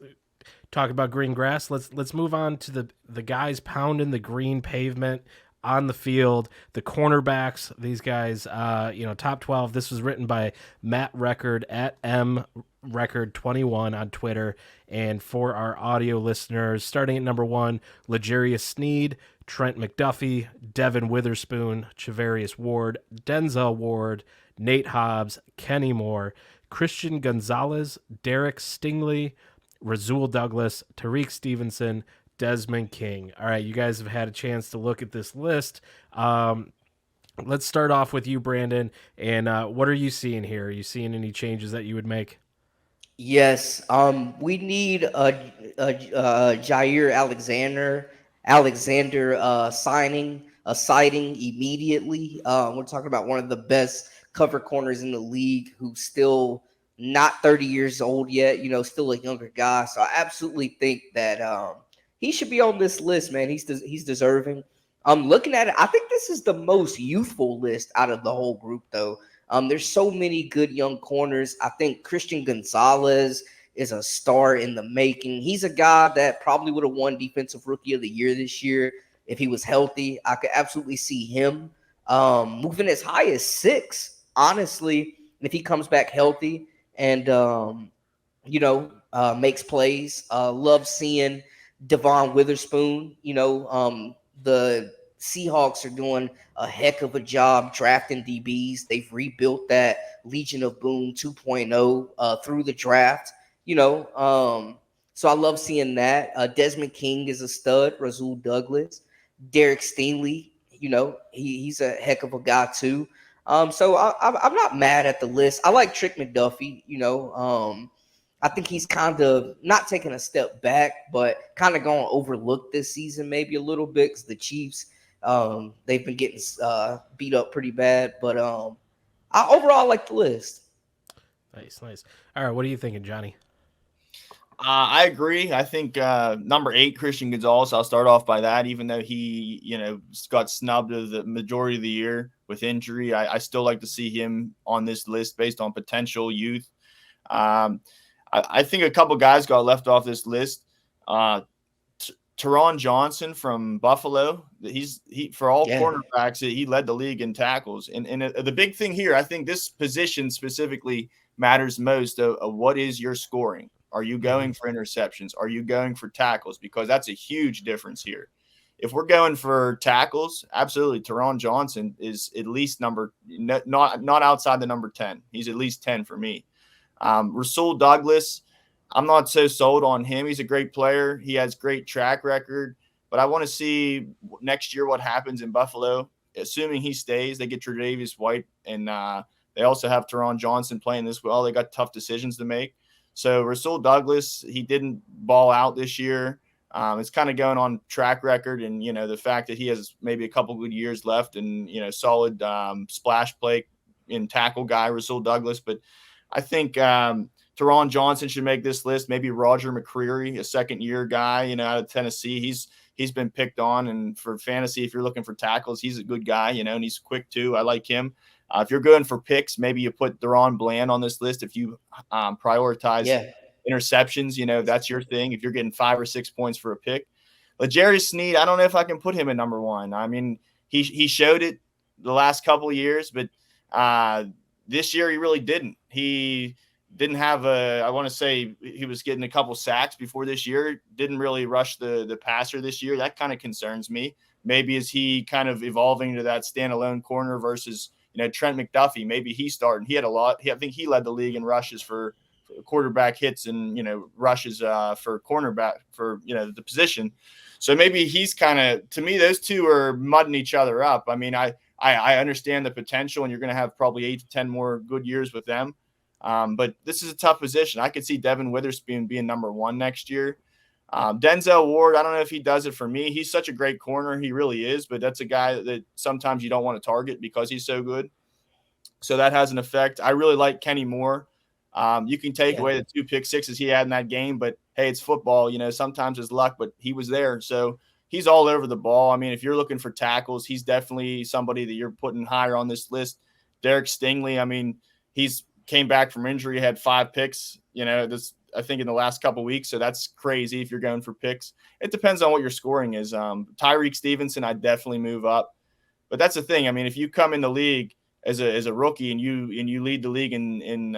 [SPEAKER 1] talk about green grass. Let's move on to the guys pounding the green pavement on the field, the cornerbacks. These guys, top 12. This was written by Matt Record at mrecord21 on Twitter. And for our audio listeners, starting at number 1, L'Jarius Sneed, Trent McDuffie, Devin Witherspoon, Chavarius Ward, Denzel Ward, Nate Hobbs, Kenny Moore, Christian Gonzalez, Derek Stingley, Rasul Douglas, Tariq Stevenson, Desmond King. All right, you guys have had a chance to look at this list. Let's start off with you, Brandon. And what are you seeing here? Are you seeing any changes that you would make?
[SPEAKER 2] Yes, we need a Jair Alexander sighting immediately. We're talking about one of the best cover corners in the league, who's still not 30 years old yet. You know, still a younger guy. So I absolutely think that he should be on this list, man. He's deserving. I'm looking at it. I think this is the most youthful list out of the whole group, though. There's so many good young corners. I think Christian Gonzalez is a star in the making. He's a guy that probably would have won Defensive Rookie of the Year this year if he was healthy. I could absolutely see him moving as high as 6, honestly, if he comes back healthy and, makes plays. Love seeing Devon Witherspoon. The Seahawks are doing a heck of a job drafting DBs. They've rebuilt that Legion of Boom 2.0 through the draft, so I love seeing that. Desmond King is a stud. Rasul Douglas, Derek Stingley, he's a heck of a guy too. So I'm not mad at the list. I like Trick McDuffie, I think he's kind of not taking a step back, but kind of going overlooked this season maybe a little bit because the Chiefs, they've been getting beat up pretty bad. But I overall like the list.
[SPEAKER 1] Nice. All right, what are you thinking, Johnny?
[SPEAKER 3] I agree. I think number 8, Christian Gonzalez. I'll start off by that. Even though he, got snubbed of the majority of the year with injury, I still like to see him on this list based on potential youth. I think a couple guys got left off this list. Teron Johnson from Buffalo. He for all cornerbacks, he led the league in tackles. And the big thing here, I think this position specifically matters most of what is your scoring. Are you going for interceptions? Are you going for tackles? Because that's a huge difference here. If we're going for tackles, absolutely, Teron Johnson is at least not outside the number 10. He's at least 10 for me. Rasul Douglas, I'm not so sold on him. He's a great player. He has great track record, but I want to see next year what happens in Buffalo. Assuming he stays, they get Tre'Davious White, and they also have Teron Johnson playing this well. They got tough decisions to make. So Rasul Douglas, he didn't ball out this year. It's kind of going on track record, and the fact that he has maybe a couple good years left, and solid splash play in tackle guy, Rasul Douglas, but I think Teron Johnson should make this list. Maybe Roger McCreary, a second-year guy, out of Tennessee. He's been picked on, and for fantasy, if you're looking for tackles, he's a good guy, and he's quick too. I like him. If you're going for picks, maybe you put Deron Bland on this list. If you prioritize interceptions, that's your thing. If you're getting 5 or 6 points for a pick, L'Jarius Sneed, I don't know if I can put him at number 1. I mean, he showed it the last couple of years, but this year he really didn't. He didn't have I want to say he was getting a couple sacks before this year. Didn't really rush the passer this year. That kind of concerns me. Maybe is he kind of evolving to that standalone corner versus, Trent McDuffie? Maybe he's starting. He had a lot. I think he led the league in rushes for quarterback hits and, rushes for cornerback for, the position. So maybe he's kind of, to me, those two are mudding each other up. I mean, I understand the potential, and you're going to have probably 8 to 10 more good years with them. But this is a tough position. I could see Devin Witherspoon being number 1 next year. Denzel Ward, I don't know if he does it for me. He's such a great corner. He really is, but that's a guy that sometimes you don't want to target because he's so good. So that has an effect. I really like Kenny Moore. You can take away the 2 pick sixes he had in that game, but hey, it's football. Sometimes it's luck, but he was there. So he's all over the ball. I mean, if you're looking for tackles, he's definitely somebody that you're putting higher on this list. Derek Stingley, I mean, he's came back from injury, had 5 picks, I think in the last couple of weeks. So that's crazy if you're going for picks. It depends on what your scoring is. Tyreek Stevenson, I'd definitely move up. But that's the thing. I mean, if you come in the league as a rookie and you lead the league in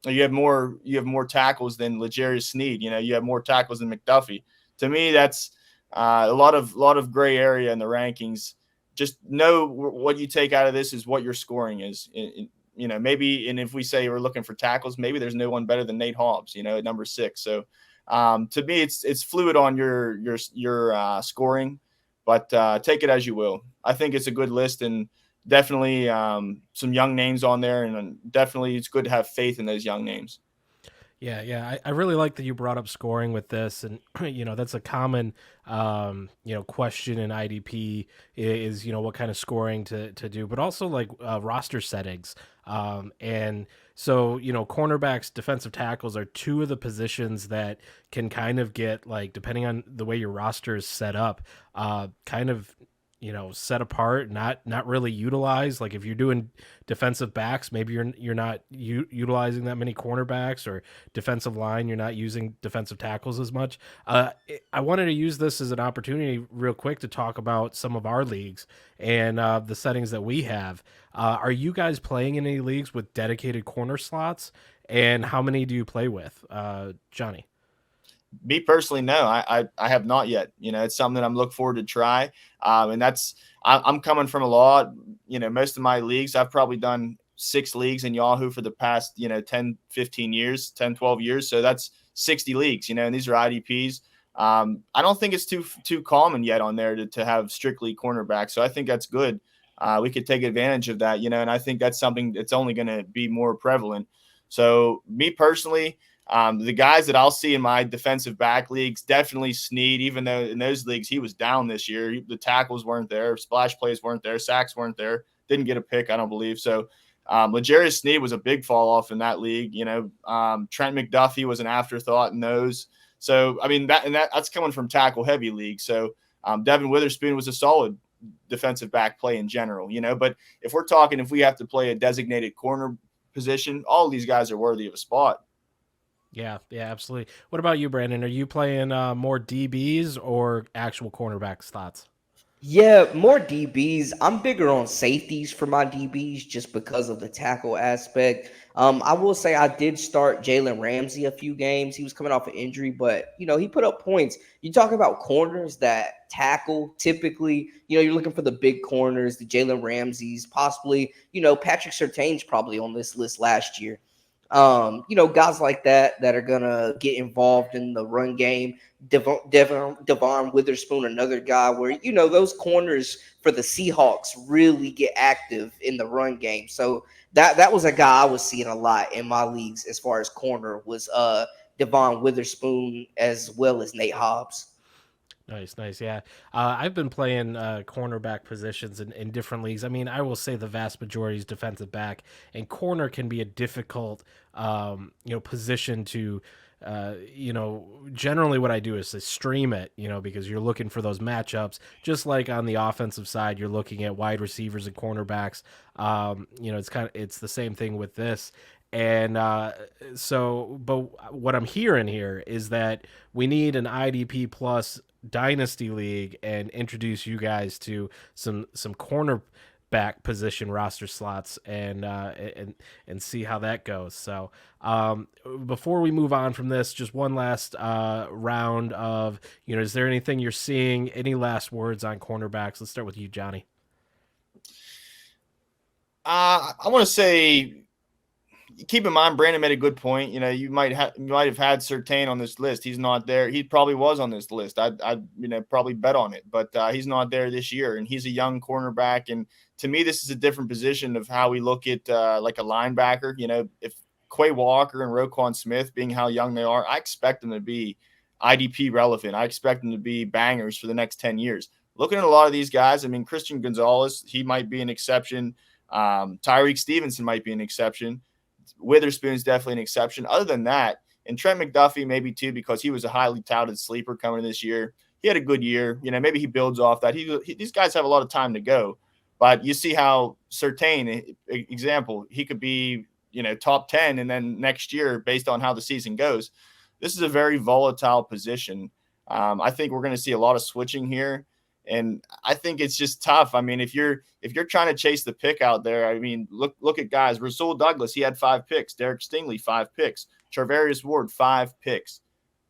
[SPEAKER 3] you have more tackles than L'Jarius Sneed, you have more tackles than McDuffie. To me, that's a lot of gray area in the rankings. Just know what you take out of this is what your scoring is. Maybe, and if we say we're looking for tackles, maybe there's no one better than Nate Hobbs, at number 6. So to me, it's fluid on your scoring, but take it as you will. I think it's a good list, and definitely some young names on there, and definitely it's good to have faith in those young names.
[SPEAKER 1] Yeah. I really like that you brought up scoring with this, and that's a common question in IDP is what kind of scoring to do, but also like roster settings. And so cornerbacks, defensive tackles are 2 of the positions that can kind of get, like, depending on the way your roster is set up, kind of set apart, not really utilized. Like if you're doing defensive backs, maybe you're not utilizing that many cornerbacks, or defensive line, you're not using defensive tackles as much. I wanted to use this as an opportunity real quick to talk about some of our leagues and the settings that we have. Are you guys playing in any leagues with dedicated corner slots, and how many do you play with? Johnny?
[SPEAKER 3] Me personally, no, I have not yet. It's something that I'm looking forward to try. And that's, I'm coming from a lot, most of my leagues, I've probably done 6 leagues in Yahoo for the past, 10, 15 years, 10, 12 years. So that's 60 leagues, and these are IDPs. I don't think it's too common yet on there to have strictly cornerbacks. So I think that's good. We could take advantage of that, and I think that's something that's only going to be more prevalent. So me personally, the guys that I'll see in my defensive back leagues, definitely Sneed, even though in those leagues he was down this year. The tackles weren't there, splash plays weren't there, sacks weren't there, didn't get a pick, I don't believe. So L'Jarius Sneed was a big fall off in that league. Trent McDuffie was an afterthought in those. So, I mean, that's coming from tackle heavy league. So Devin Witherspoon was a solid defensive back play in general, but if we have to play a designated corner position, all of these guys are worthy of a spot.
[SPEAKER 1] Yeah, absolutely. What about you, Brandon? Are you playing more DBs or actual cornerback slots?
[SPEAKER 2] Yeah, more DBs. I'm bigger on safeties for my DBs just because of the tackle aspect. I will say I did start Jalen Ramsey a few games. He was coming off an injury, but he put up points. You talk about corners that tackle typically, you're looking for the big corners, the Jalen Ramseys, possibly, Patrick Surtain's probably on this list last year. Guys like that are gonna get involved in the run game. Devon Witherspoon, another guy where those corners for the Seahawks really get active in the run game. So that was a guy I was seeing a lot in my leagues as far as corner was Devon Witherspoon as well as Nate Hobbs.
[SPEAKER 1] Nice. Yeah. I've been playing cornerback positions in different leagues. I mean, I will say the vast majority is defensive back, and corner can be a difficult, position to, generally what I do is to stream it, because you're looking for those matchups, just like on the offensive side, you're looking at wide receivers and cornerbacks. It's the same thing with this. And but what I'm hearing here is that we need an IDP Plus Dynasty League and introduce you guys to some cornerback back position roster slots and see how that goes. So before we move on from this, just one last round of, is there anything you're seeing? Any last words on cornerbacks? Let's start with you, Johnny.
[SPEAKER 3] I want to say, keep in mind, Brandon made a good point. You might have had Surtain on this list. He's not there. He probably was on this list. I'd probably bet on it, but he's not there this year, and he's a young cornerback. And to me, this is a different position of how we look at like a linebacker. If Quay Walker and Roquan Smith, being how young they are, I expect them to be IDP relevant. I expect them to be bangers for the next 10 years. Looking at a lot of these guys, I mean, Christian Gonzalez, he might be an exception. Tyreek Stevenson might be an exception. Witherspoon's definitely an exception. Other than that, and Trent McDuffie maybe too, because he was a highly touted sleeper coming this year. He had a good year. Maybe he builds off that. These guys have a lot of time to go. But you see how Surtain, example, he could be, top 10, and then next year, based on how the season goes, this is a very volatile position. I think we're going to see a lot of switching here. And I think it's just tough. I mean, if you're trying to chase the pick out there, I mean, look at guys. Rasul Douglas, he had 5 picks. Derek Stingley, 5 picks. Charvarius Ward, 5 picks.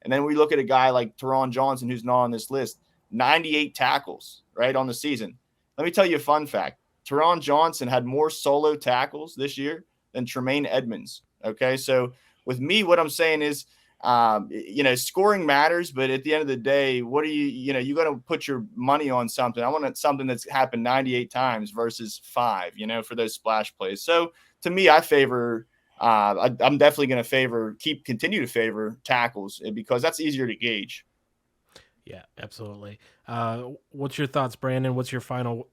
[SPEAKER 3] And then we look at a guy like Teron Johnson, who's not on this list, 98 tackles, right, on the season. Let me tell you a fun fact. Teron Johnson had more solo tackles this year than Tremaine Edmonds. Okay, so with me, what I'm saying is, scoring matters, but at the end of the day, what are you got to put your money on something. I want something that's happened 98 times versus 5, for those splash plays. So to me, I favor, I'm definitely going to continue to favor tackles because that's easier to gauge.
[SPEAKER 1] Yeah, absolutely. What's your thoughts, Brandon? What's your final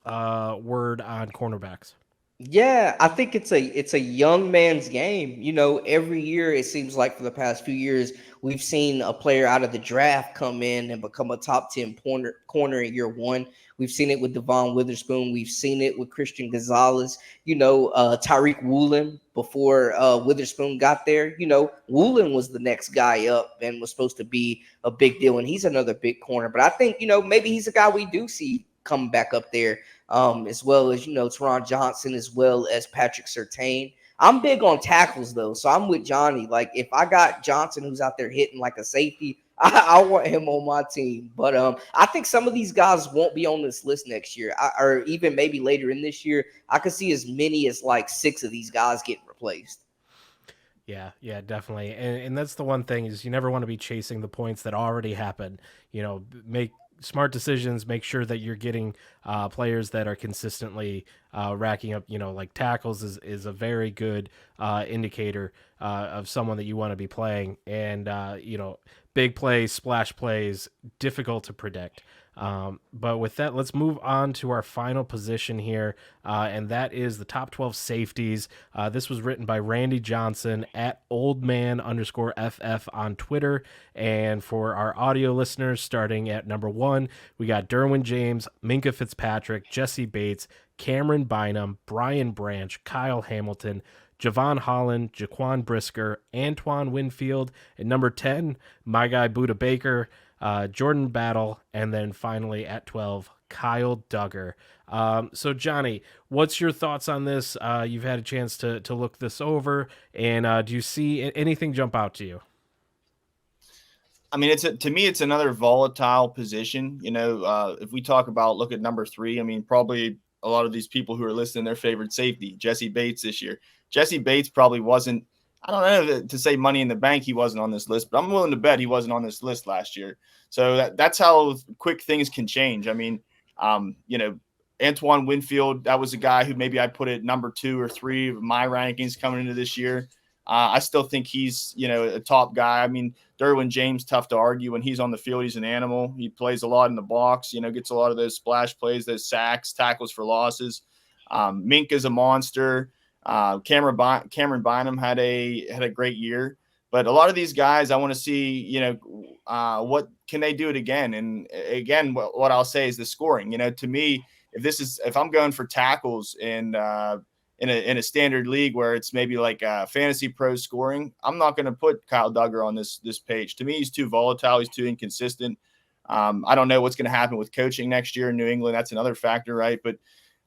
[SPEAKER 1] word on cornerbacks?
[SPEAKER 2] Yeah, I think it's a young man's game. Every year it seems like for the past few years we've seen a player out of the draft come in and become a top 10 corner in year one. We've seen it with Devon Witherspoon. We've seen it with Christian Gonzalez. Tyreek Woolen before Witherspoon got there. Woolen was the next guy up and was supposed to be a big deal, and he's another big corner. But I think maybe he's a guy we do see coming back up there. As well as, Teron Johnson, as well as Patrick Surtain. I'm big on tackles, though, so I'm with Johnny. Like, if I got Johnson who's out there hitting like a safety, I want him on my team. But I think some of these guys won't be on this list next year, or even maybe later in this year. I could see as many as like 6 of these guys getting replaced.
[SPEAKER 1] Yeah, definitely. And that's the one thing is you never want to be chasing the points that already happened. Make smart decisions, make sure that you're getting players that are consistently racking up, like tackles is a very good indicator of someone that you want to be playing. And, big plays, splash plays, difficult to predict. But with that, let's move on to our final position here, and that is the top 12 safeties. This was written by Randy Johnson at oldman_FF on Twitter. And for our audio listeners, starting at number 1, we got Derwin James, Minkah Fitzpatrick, Jesse Bates, Cameron Bynum, Brian Branch, Kyle Hamilton, Javon Holland, Jaquan Brisker, Antoine Winfield. At number 10, my guy Budda Baker, Jordan Battle, and then finally at 12, Kyle Duggar. So Johnny, what's your thoughts on this? You've had a chance to look this over, and do you see anything jump out to you?
[SPEAKER 3] I mean, to me, it's another volatile position. If we look at number 3, I mean, probably a lot of these people who are listing their favorite safety, Jesse Bates this year. Jesse Bates probably wasn't, I don't know to say money in the bank he wasn't on this list, but I'm willing to bet he wasn't on this list last year. So that's how quick things can change. I mean, Antoine Winfield, that was a guy who maybe I put at number 2 or 3 of my rankings coming into this year. I still think he's, a top guy. I mean, Derwin James, tough to argue. When he's on the field, he's an animal. He plays a lot in the box, gets a lot of those splash plays, those sacks, tackles for losses. Mink is a monster. Cameron Bynum had a great year. But a lot of these guys, I want to see, what can they do it again? And again, what I'll say is the scoring. To me, if I'm going for tackles and in a standard league where it's maybe like fantasy pro scoring, I'm not going to put Kyle Duggar on this page. To me, he's too volatile. He's too inconsistent. I don't know what's going to happen with coaching next year in New England. That's another factor, right? But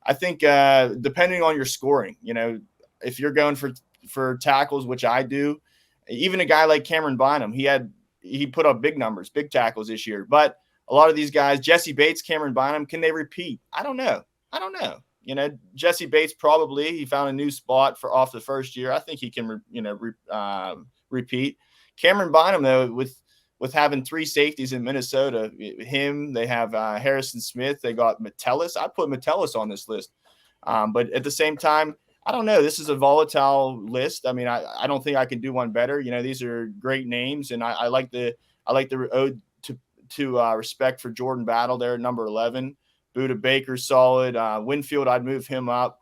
[SPEAKER 3] I think depending on your scoring, if you're going for tackles, which I do, even a guy like Cameron Bynum, he put up big numbers, big tackles this year. But a lot of these guys, Jesse Bates, Cameron Bynum, can they repeat? I don't know. Jesse Bates probably, he found a new spot for off the first year. I think he can, repeat. Cameron Bynum, though, with having 3 safeties in Minnesota, they have Harrison Smith, they got Metellus. I put Metellus on this list. But at the same time, I don't know. This is a volatile list. I mean, I don't think I can do one better. These are great names, and I like the ode to respect for Jordan Battle there at number 11. Buda Baker's solid. Winfield, I'd move him up.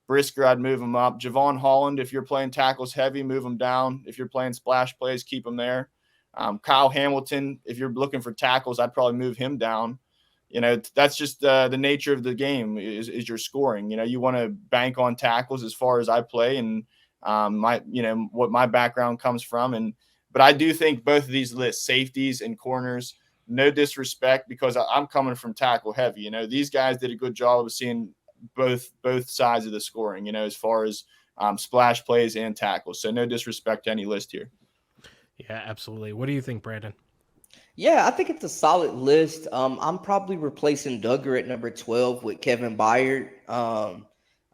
[SPEAKER 3] Brisker, I'd move him up. Javon Holland, if you're playing tackles heavy, move him down. If you're playing splash plays, keep him there. Kyle Hamilton, if you're looking for tackles, I'd probably move him down. That's just the nature of the game is your scoring. You want to bank on tackles as far as I play and what my background comes from. But I do think both of these lists, safeties and corners, no disrespect, because I'm coming from tackle heavy. These guys did a good job of seeing both sides of the scoring, as far as splash plays and tackles. So no disrespect to any list here.
[SPEAKER 1] Yeah, absolutely. What do you think, Brandon?
[SPEAKER 2] Yeah, I think it's a solid list. I'm probably replacing Duggar at number 12 with Kevin Byard.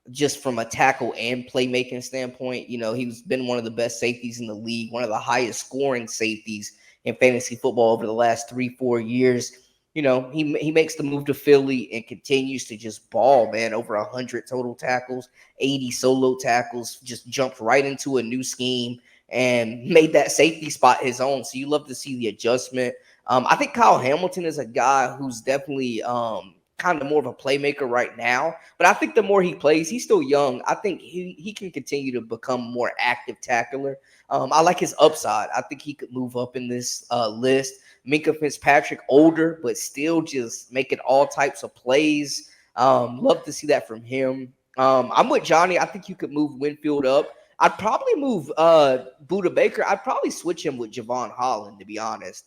[SPEAKER 2] Just from a tackle and playmaking standpoint, he's been one of the best safeties in the league, one of the highest scoring safeties in fantasy football over the last 3-4 years. He makes the move to Philly and continues to just ball, man. Over 100 total tackles, 80 solo tackles, just jumped right into a new scheme and made that safety spot his own. So you love to see the adjustment. I think Kyle Hamilton is a guy who's definitely kind of more of a playmaker right now. But I think the more he plays, he's still young. I think he can continue to become a more active tackler. I like his upside. I think he could move up in this list. Minka Fitzpatrick, older, but still just making all types of plays. Love to see that from him. I'm with Johnny. I think you could move Winfield up. I'd probably move Buda Baker. I'd probably switch him with Javon Holland, to be honest.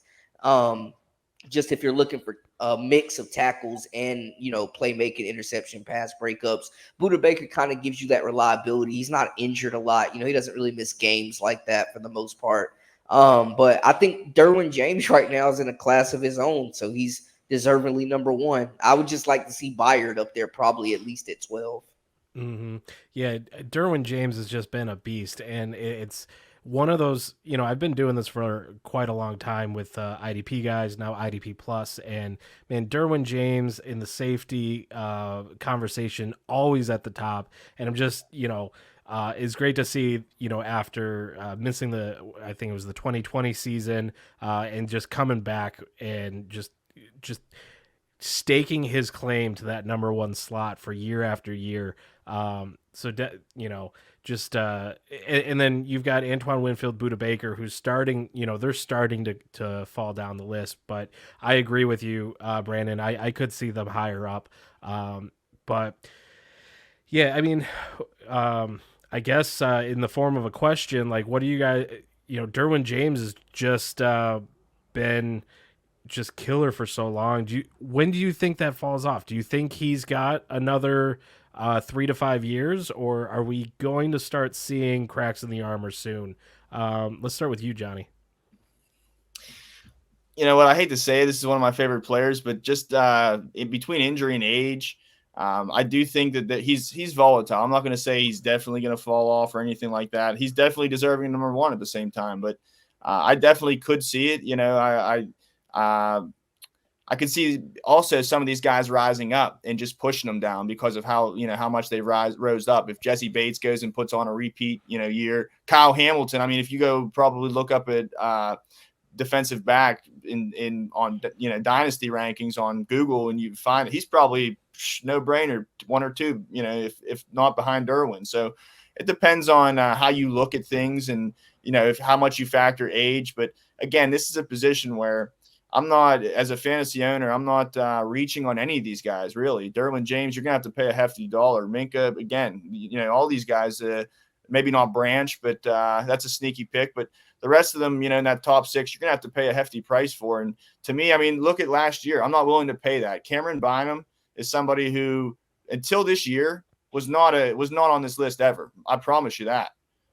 [SPEAKER 2] Just if you're looking for a mix of tackles and, playmaking, interception, pass breakups, Buda Baker kind of gives you that reliability. He's not injured a lot. He doesn't really miss games like that for the most part. But I think Derwin James right now is in a class of his own, so he's deservingly number 1. I would just like to see Byard up there, probably at least at 12.
[SPEAKER 1] Mm-hmm. Yeah, Derwin James has just been a beast, and it's one of those. I've been doing this for quite a long time with IDP guys, now IDP Plus, and man, Derwin James in the safety conversation always at the top, and I'm just it's great to see after missing I think it was the 2020 season and just coming back and just staking his claim to that number 1 slot for year after year. And then you've got Antoine Winfield, Buda Baker, who's starting, they're starting to fall down the list, but I agree with you, Brandon. I could see them higher up. But yeah, I mean, I guess in the form of a question, like, what do you guys, Derwin James has just been just killer for so long. When do you think that falls off? Do you think he's got another 3 to 5 years, or are we going to start seeing cracks in the armor soon? Let's start with you, Johnny.
[SPEAKER 3] You know what? I hate to say this is one of my favorite players, but just in between injury and age, I do think that he's volatile. I'm not going to say he's definitely going to fall off or anything like that. He's definitely deserving number 1 at the same time, but I definitely could see it. I could see also some of these guys rising up and just pushing them down because of how much they rose up. If Jesse Bates goes and puts on a repeat, year, Kyle Hamilton. I mean, if you go probably look up at defensive back on dynasty rankings on Google, and you find he's probably no brainer 1 or 2, if not behind Derwin. So it depends on how you look at things and if how much you factor age. But again, this is a position where I'm not, as a fantasy owner, I'm not reaching on any of these guys, really. Derwin James, you're going to have to pay a hefty dollar. Minka, again, all these guys, maybe not Branch, but that's a sneaky pick. But the rest of them, in that top 6, you're going to have to pay a hefty price for. And to me, I mean, look at last year. I'm not willing to pay that. Cameron Bynum is somebody who until this year was not on this list ever. I promise you that,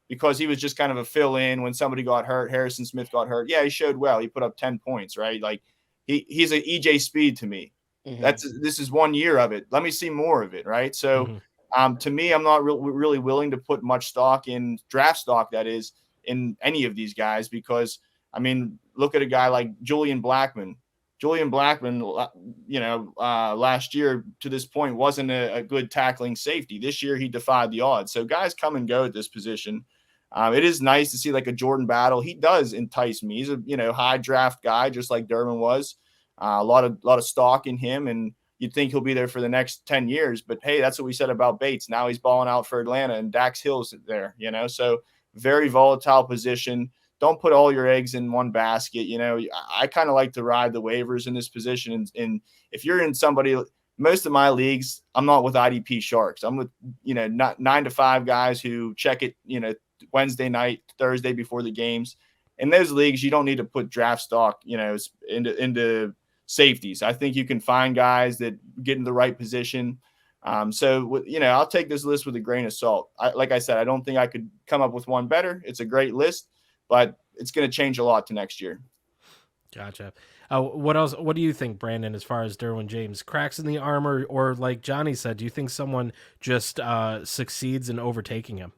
[SPEAKER 3] because he was just kind of a fill in when somebody got hurt. Harrison Smith got hurt. Yeah, he showed well. He put up 10 points, right? Like he's an EJ Speed to me. This is 1 year of it. Let me see more of it, right? So to me, I'm not really willing to put much stock in draft stock, that is, in any of these guys, because I mean, look at a guy like Julian Blackmon. Last year to this point wasn't a good tackling safety. This year he defied the odds. So guys come and go at this position. It is nice to see like a Jordan Battle. He does entice me. He's a high draft guy, just like Durbin was. A lot of stock in him, and you'd think he'll be there for the next 10 years. But hey, that's what we said about Bates. Now he's balling out for Atlanta, and Dax Hill's there. So very volatile position. Don't put all your eggs in one basket. I kind of like to ride the waivers in this position. And if you're in most of my leagues, I'm not with IDP Sharks. I'm with, not 9 to 5 guys who check it, Wednesday night, Thursday before the games. In those leagues, you don't need to put draft stock, into safeties. I think you can find guys that get in the right position. I'll take this list with a grain of salt. Like I said, I don't think I could come up with one better. It's a great list, but it's going to change a lot to next year.
[SPEAKER 1] Gotcha. What else? What do you think, Brandon, as far as Derwin James? Cracks in the armor, or like Johnny said, do you think someone just succeeds in overtaking him?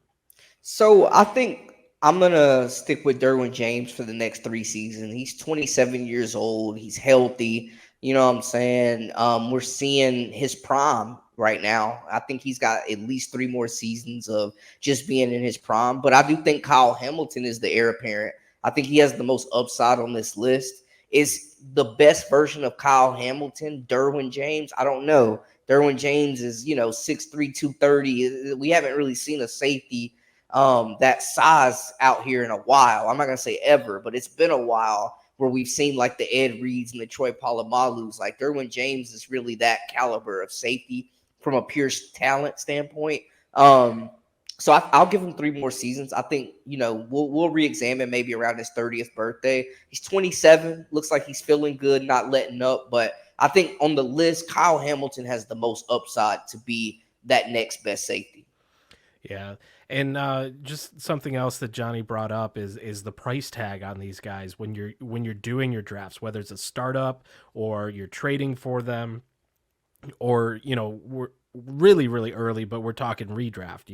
[SPEAKER 2] So I think I'm going to stick with Derwin James for the next 3 seasons. He's 27 years old. He's healthy. You know what I'm saying? We're seeing his prime right now. I think he's got at least 3 more seasons of just being in his prime. But I do think Kyle Hamilton is the heir apparent. I think he has the most upside on this list. Is the best version of Kyle Hamilton Derwin James? I don't know. Derwin James is, 6'3", 230. We haven't really seen a safety that size out here in a while. I'm not going to say ever, but it's been a while where we've seen like the Ed Reeds and the Troy Polamalu's. Like Derwin James is really that caliber of safety from a pure talent standpoint. So I'll give him 3 more seasons. I think, we'll re-examine maybe around his 30th birthday. He's 27, looks like he's feeling good, not letting up. But I think on the list, Kyle Hamilton has the most upside to be that next best safety.
[SPEAKER 1] Yeah. And just something else that Johnny brought up is the price tag on these guys when you're doing your drafts, whether it's a startup or you're trading for them, or we're really really early, but we're talking redraft.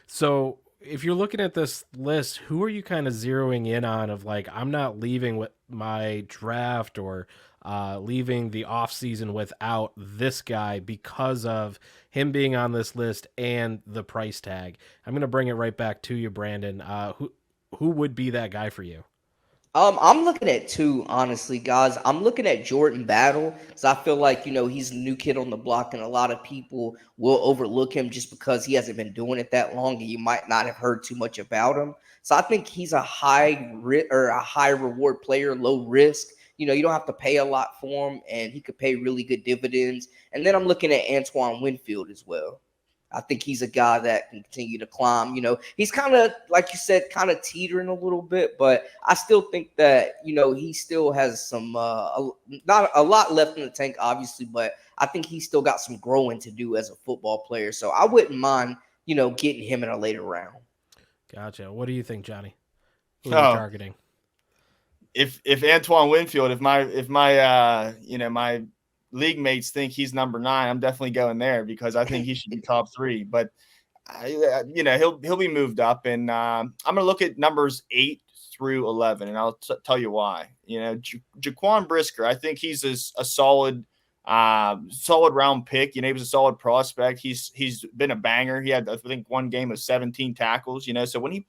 [SPEAKER 1] So if you're looking at this list, who are you kind of zeroing in on of like, I'm not leaving with my draft or leaving the off season without this guy because of him being on this list and the price tag? I'm going to bring it right back to you, Brandon. Who would be that guy for you?
[SPEAKER 2] I'm looking at 2, honestly, guys. I'm looking at Jordan Battle because I feel like, he's a new kid on the block, and a lot of people will overlook him just because he hasn't been doing it that long, and you might not have heard too much about him. So I think he's a high reward player, low risk. You don't have to pay a lot for him, and he could pay really good dividends. And then I'm looking at Antoine Winfield as well. I think he's a guy that can continue to climb. He's kind of, like you said, kind of teetering a little bit, but I still think that, he still has some, not a lot left in the tank, obviously, but I think he's still got some growing to do as a football player. So I wouldn't mind, getting him in a later round.
[SPEAKER 1] Gotcha. What do you think, Johnny? Who are you targeting?
[SPEAKER 3] If Antoine Winfield, if my my league mates think he's number 9, I'm definitely going there because I think he should be top 3. But he'll be moved up, and I'm gonna look at numbers 8 through 11, and I'll tell you why. Jaquan Brisker, I think he's a solid round pick. He was a solid prospect. He's been a banger. He had, I think, 1 game of 17 tackles. So when he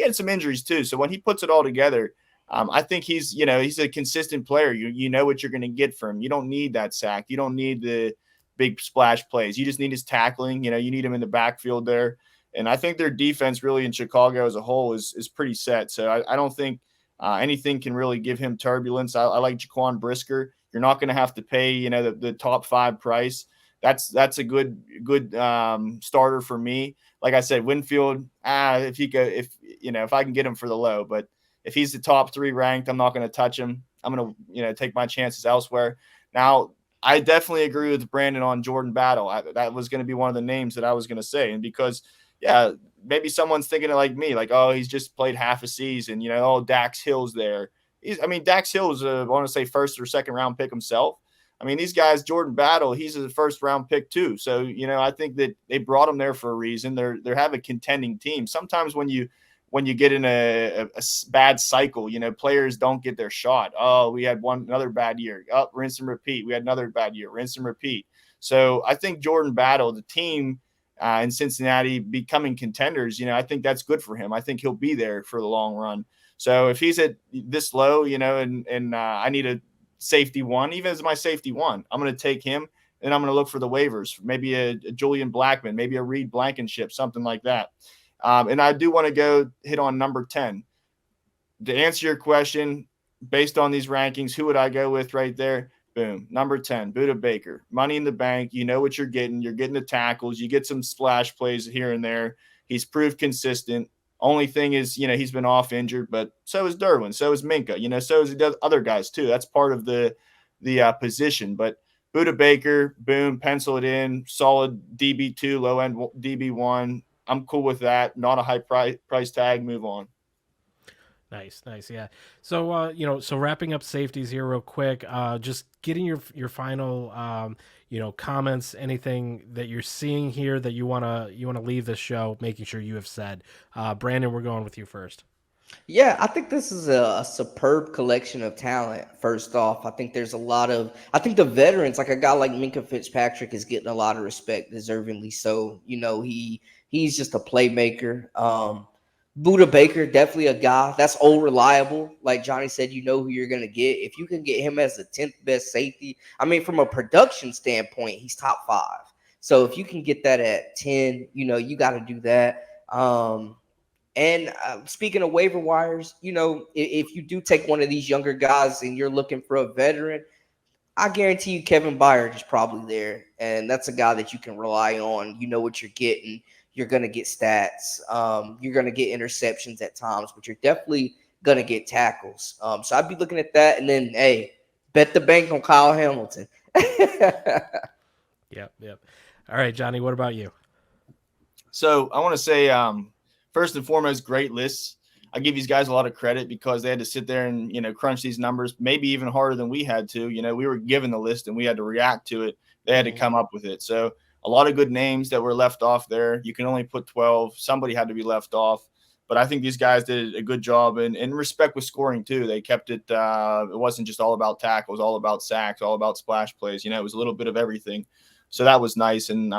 [SPEAKER 3] had some injuries too. So when he puts it all together, I think he's a consistent player. You know what you're going to get from him. You don't need that sack. You don't need the big splash plays. You just need his tackling. You need him in the backfield there. And I think their defense really in Chicago as a whole is pretty set. So I don't think anything can really give him turbulence. I like Jaquan Brisker. You're not going to have to pay, the top 5 price. That's a good starter for me. Like I said, Winfield, if I can get him for the low, but if he's the top 3 ranked, I'm not going to touch him. I'm going to, take my chances elsewhere. Now, I definitely agree with Brandon on Jordan Battle. That was going to be one of the names that I was going to say. And because, yeah, maybe someone's thinking like me, like, oh, he's just played half a season, oh, Dax Hill's there. Dax Hill was I want to say first or second round pick himself. I mean, these guys, Jordan Battle, he's a first round pick too. So, I think that they brought him there for a reason. They have a contending team. Sometimes when you get in a bad cycle, players don't get their shot. Oh, we had another bad year. Oh, rinse and repeat. We had another bad year. Rinse and repeat. So I think Jordan Battle, the team in Cincinnati becoming contenders, I think that's good for him. I think he'll be there for the long run. So if he's at this low, and I need a safety one, even as my safety one, I'm going to take him, and I'm going to look for the waivers, maybe a Julian Blackman, maybe a Reed Blankenship, something like that. And I do want to go hit on number 10. To answer your question, based on these rankings, who would I go with right there? Boom. Number 10, Budda Baker. Money in the bank. You know what you're getting. You're getting the tackles. You get some splash plays here and there. He's proved consistent. Only thing is, he's been off injured, but so is Derwin. So is Minka. So is the other guys too. That's part of the position. But Budda Baker, boom, pencil it in. Solid DB2, low end DB1. I'm cool with that. Not a high price tag. Move on.
[SPEAKER 1] Nice. Yeah. So, so wrapping up safeties here real quick, just getting your final, comments, anything that you're seeing here that you want to leave this show, making sure you have said. Brandon, we're going with you first.
[SPEAKER 2] Yeah, I think this is a superb collection of talent. First off, I think I think the veterans, like a guy like Minka Fitzpatrick, is getting a lot of respect, deservingly so. He's just a playmaker. Budda Baker, definitely a guy that's old reliable. Like Johnny said, you know who you're going to get. If you can get him as the 10th best safety, from a production standpoint, he's top 5. So if you can get that at 10, you got to do that. And speaking of waiver wires, if you do take one of these younger guys and you're looking for a veteran, I guarantee you Kevin Byard is probably there. And that's a guy that you can rely on. You know what you're getting. You're going to get stats. You're going to get interceptions at times, but you're definitely going to get tackles. So I'd be looking at that. And then, hey, bet the bank on Kyle Hamilton.
[SPEAKER 1] Yep. All right, Johnny, what about you?
[SPEAKER 3] So I want to say, first and foremost, great lists. I give these guys a lot of credit because they had to sit there and, crunch these numbers, maybe even harder than we had to. We were given the list and we had to react to it. They had to come up with it. So a lot of good names that were left off there. You can only put 12. Somebody had to be left off. But I think these guys did a good job. And in respect with scoring, too, they kept it. It wasn't just all about tackles, all about sacks, all about splash plays. It was a little bit of everything. So that was nice. And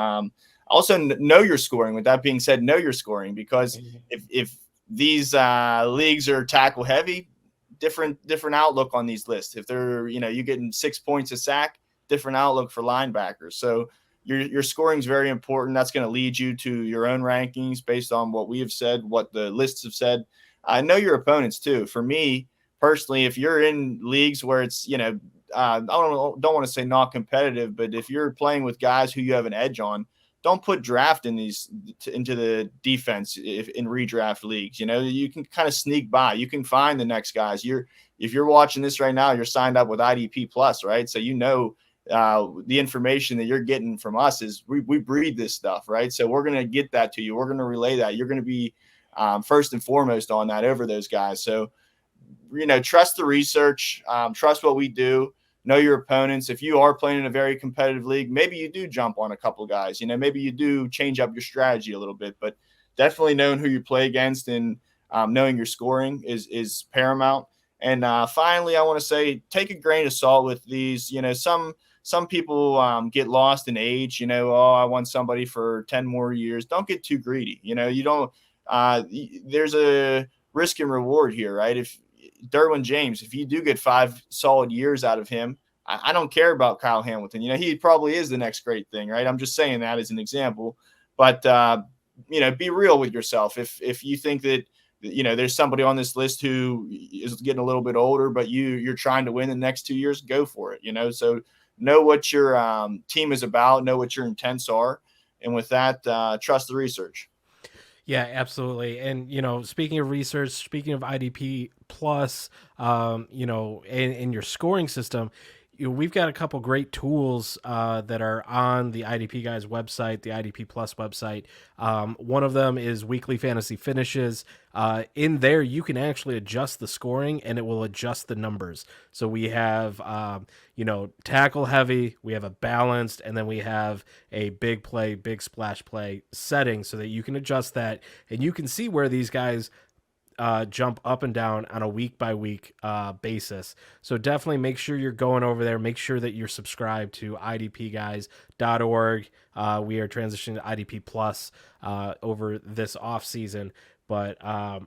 [SPEAKER 3] also know your scoring. With that being said, know your scoring, because if these leagues are tackle heavy, different outlook on these lists. If they're, you're getting 6 points a sack, different outlook for linebackers. So your scoring is very important. That's going to lead you to your own rankings based on what we have said, what the lists have said. I know your opponents too. For me personally, if you're in leagues where it's, I don't want to say not competitive, but if you're playing with guys who you have an edge on, don't put draft into the defense in redraft leagues. You can kind of sneak by. You can find the next guys. If you're watching this right now, you're signed up with IDP Plus, right? So the information that you're getting from us is we breed this stuff, right? So we're going to get that to you. We're going to relay that. You're going to be first and foremost on that over those guys. So, trust the research, trust what we do, know your opponents. If you are playing in a very competitive league, maybe you do jump on a couple of guys, maybe you do change up your strategy a little bit, but definitely knowing who you play against and knowing your scoring is paramount. And finally, I want to say, take a grain of salt with these. Some people get lost in age. I want somebody for 10 more years. Don't get too greedy. You don't. There's a risk and reward here, right? If Derwin James, if you do get 5 solid years out of him, I don't care about Kyle Hamilton. He probably is the next great thing, right? I'm just saying that as an example. But be real with yourself. If you think that there's somebody on this list who is getting a little bit older, but you're trying to win the next 2 years, go for it. So know what your team is about, know what your intents are. And with that, trust the research.
[SPEAKER 1] Yeah, absolutely. And, speaking of research, speaking of IDP Plus, in your scoring system, we've got a couple great tools that are on the IDP guys website, the IDP Plus website. One of them is weekly fantasy finishes. In there, you can actually adjust the scoring and it will adjust the numbers. So we have, tackle heavy, we have a balanced, and then we have a big play, big splash play setting so that you can adjust that and you can see where these guys jump up and down on a week by week basis. So definitely make sure you're going over there. Make sure that you're subscribed to idpguys.org. We are transitioning to IDP Plus over this off season. But, I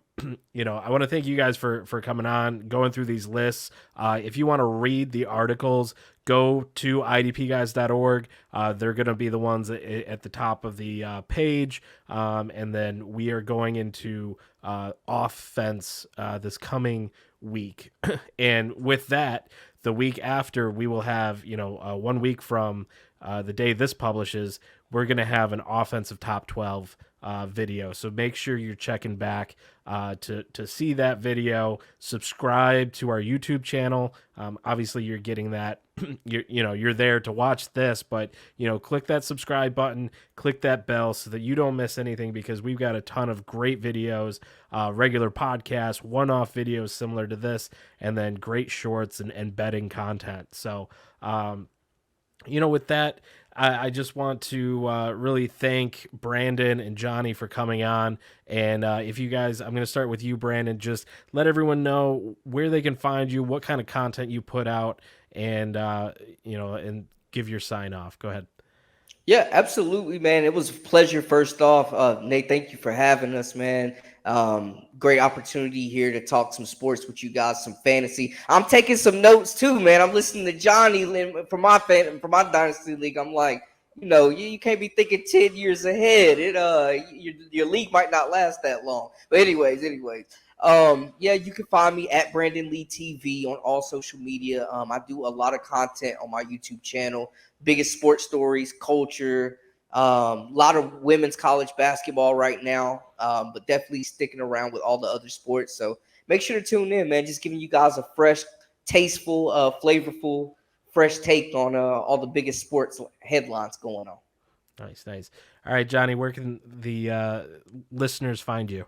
[SPEAKER 1] want to thank you guys for coming on, going through these lists. If you want to read the articles, go to idpguys.org. They're going to be the ones at the top of the page. And then we are going into offense this coming week. And with that, the week after, we will have, 1 week from the day this publishes, we're going to have an offensive top 12 video. So make sure you're checking back to see that video. Subscribe to our YouTube channel. Obviously, you're getting that. You're there to watch this, but click that subscribe button, click that bell so that you don't miss anything, because we've got a ton of great videos, regular podcasts, one-off videos similar to this, and then great shorts and betting content. So, with that, I just want to really thank Brandon and Johnny for coming on. And if you guys, I'm going to start with you, Brandon, just let everyone know where they can find you, what kind of content you put out, and, and give your sign off. Go ahead.
[SPEAKER 2] Yeah, absolutely, man. It was a pleasure. First off, Nate, thank you for having us, man. Great opportunity here to talk some sports with you guys, some fantasy. I'm taking some notes too, man. I'm listening to Johnny for my dynasty league. I'm like, you can't be thinking 10 years ahead. Your league might not last that long. But anyways. You can find me at Brandon Lee TV on all social media. I do a lot of content on my YouTube channel, biggest sports stories, culture, a lot of women's college basketball right now, but definitely sticking around with all the other sports. So make sure to tune in, man. Just giving you guys a fresh, tasteful, flavorful, fresh take on all the biggest sports headlines going on.
[SPEAKER 1] Nice. All right, Johnny, where can the listeners find you?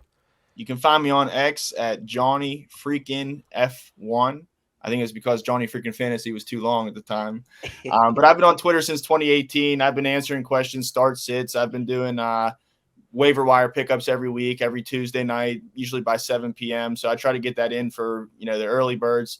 [SPEAKER 3] You can find me on X at Johnny freaking F1. I think it's because Johnny freaking Fantasy was too long at the time. But I've been on Twitter since 2018. I've been answering questions, start sits. I've been doing waiver wire pickups every week, every Tuesday night, usually by 7 p.m. So I try to get that in for, the early birds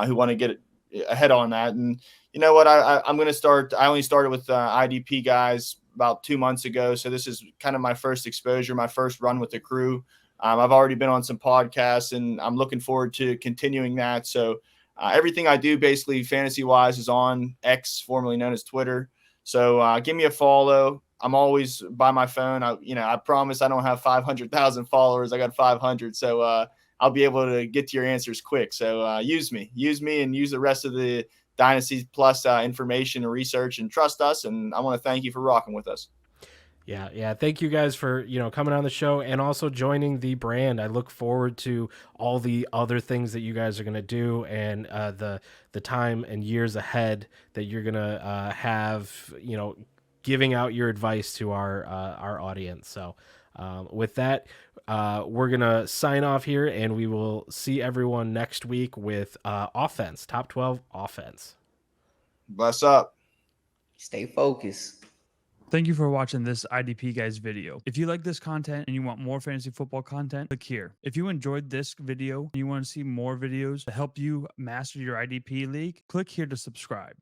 [SPEAKER 3] who want to get ahead on that. And you know what? I'm going to start. I only started with IDP guys about 2 months ago. So this is kind of my first exposure, my first run with the crew. I've already been on some podcasts, and I'm looking forward to continuing that. So everything I do basically fantasy-wise is on X, formerly known as Twitter. So give me a follow. I'm always by my phone. I promise I don't have 500,000 followers. I got 500. So I'll be able to get to your answers quick. So use me, and use the rest of the Dynasty Plus information and research, and trust us. And I want to thank you for rocking with us.
[SPEAKER 1] Yeah. Thank you guys for, coming on the show and also joining the brand. I look forward to all the other things that you guys are going to do, and the time and years ahead that you're going to have, giving out your advice to our audience. So with that, we're going to sign off here, and we will see everyone next week with offense, top 12 offense.
[SPEAKER 3] Bless up.
[SPEAKER 2] Stay focused.
[SPEAKER 4] Thank you for watching this IDP Guys video. If you like this content and you want more fantasy football content, click here. If you enjoyed this video and you want to see more videos to help you master your IDP league, click here to subscribe.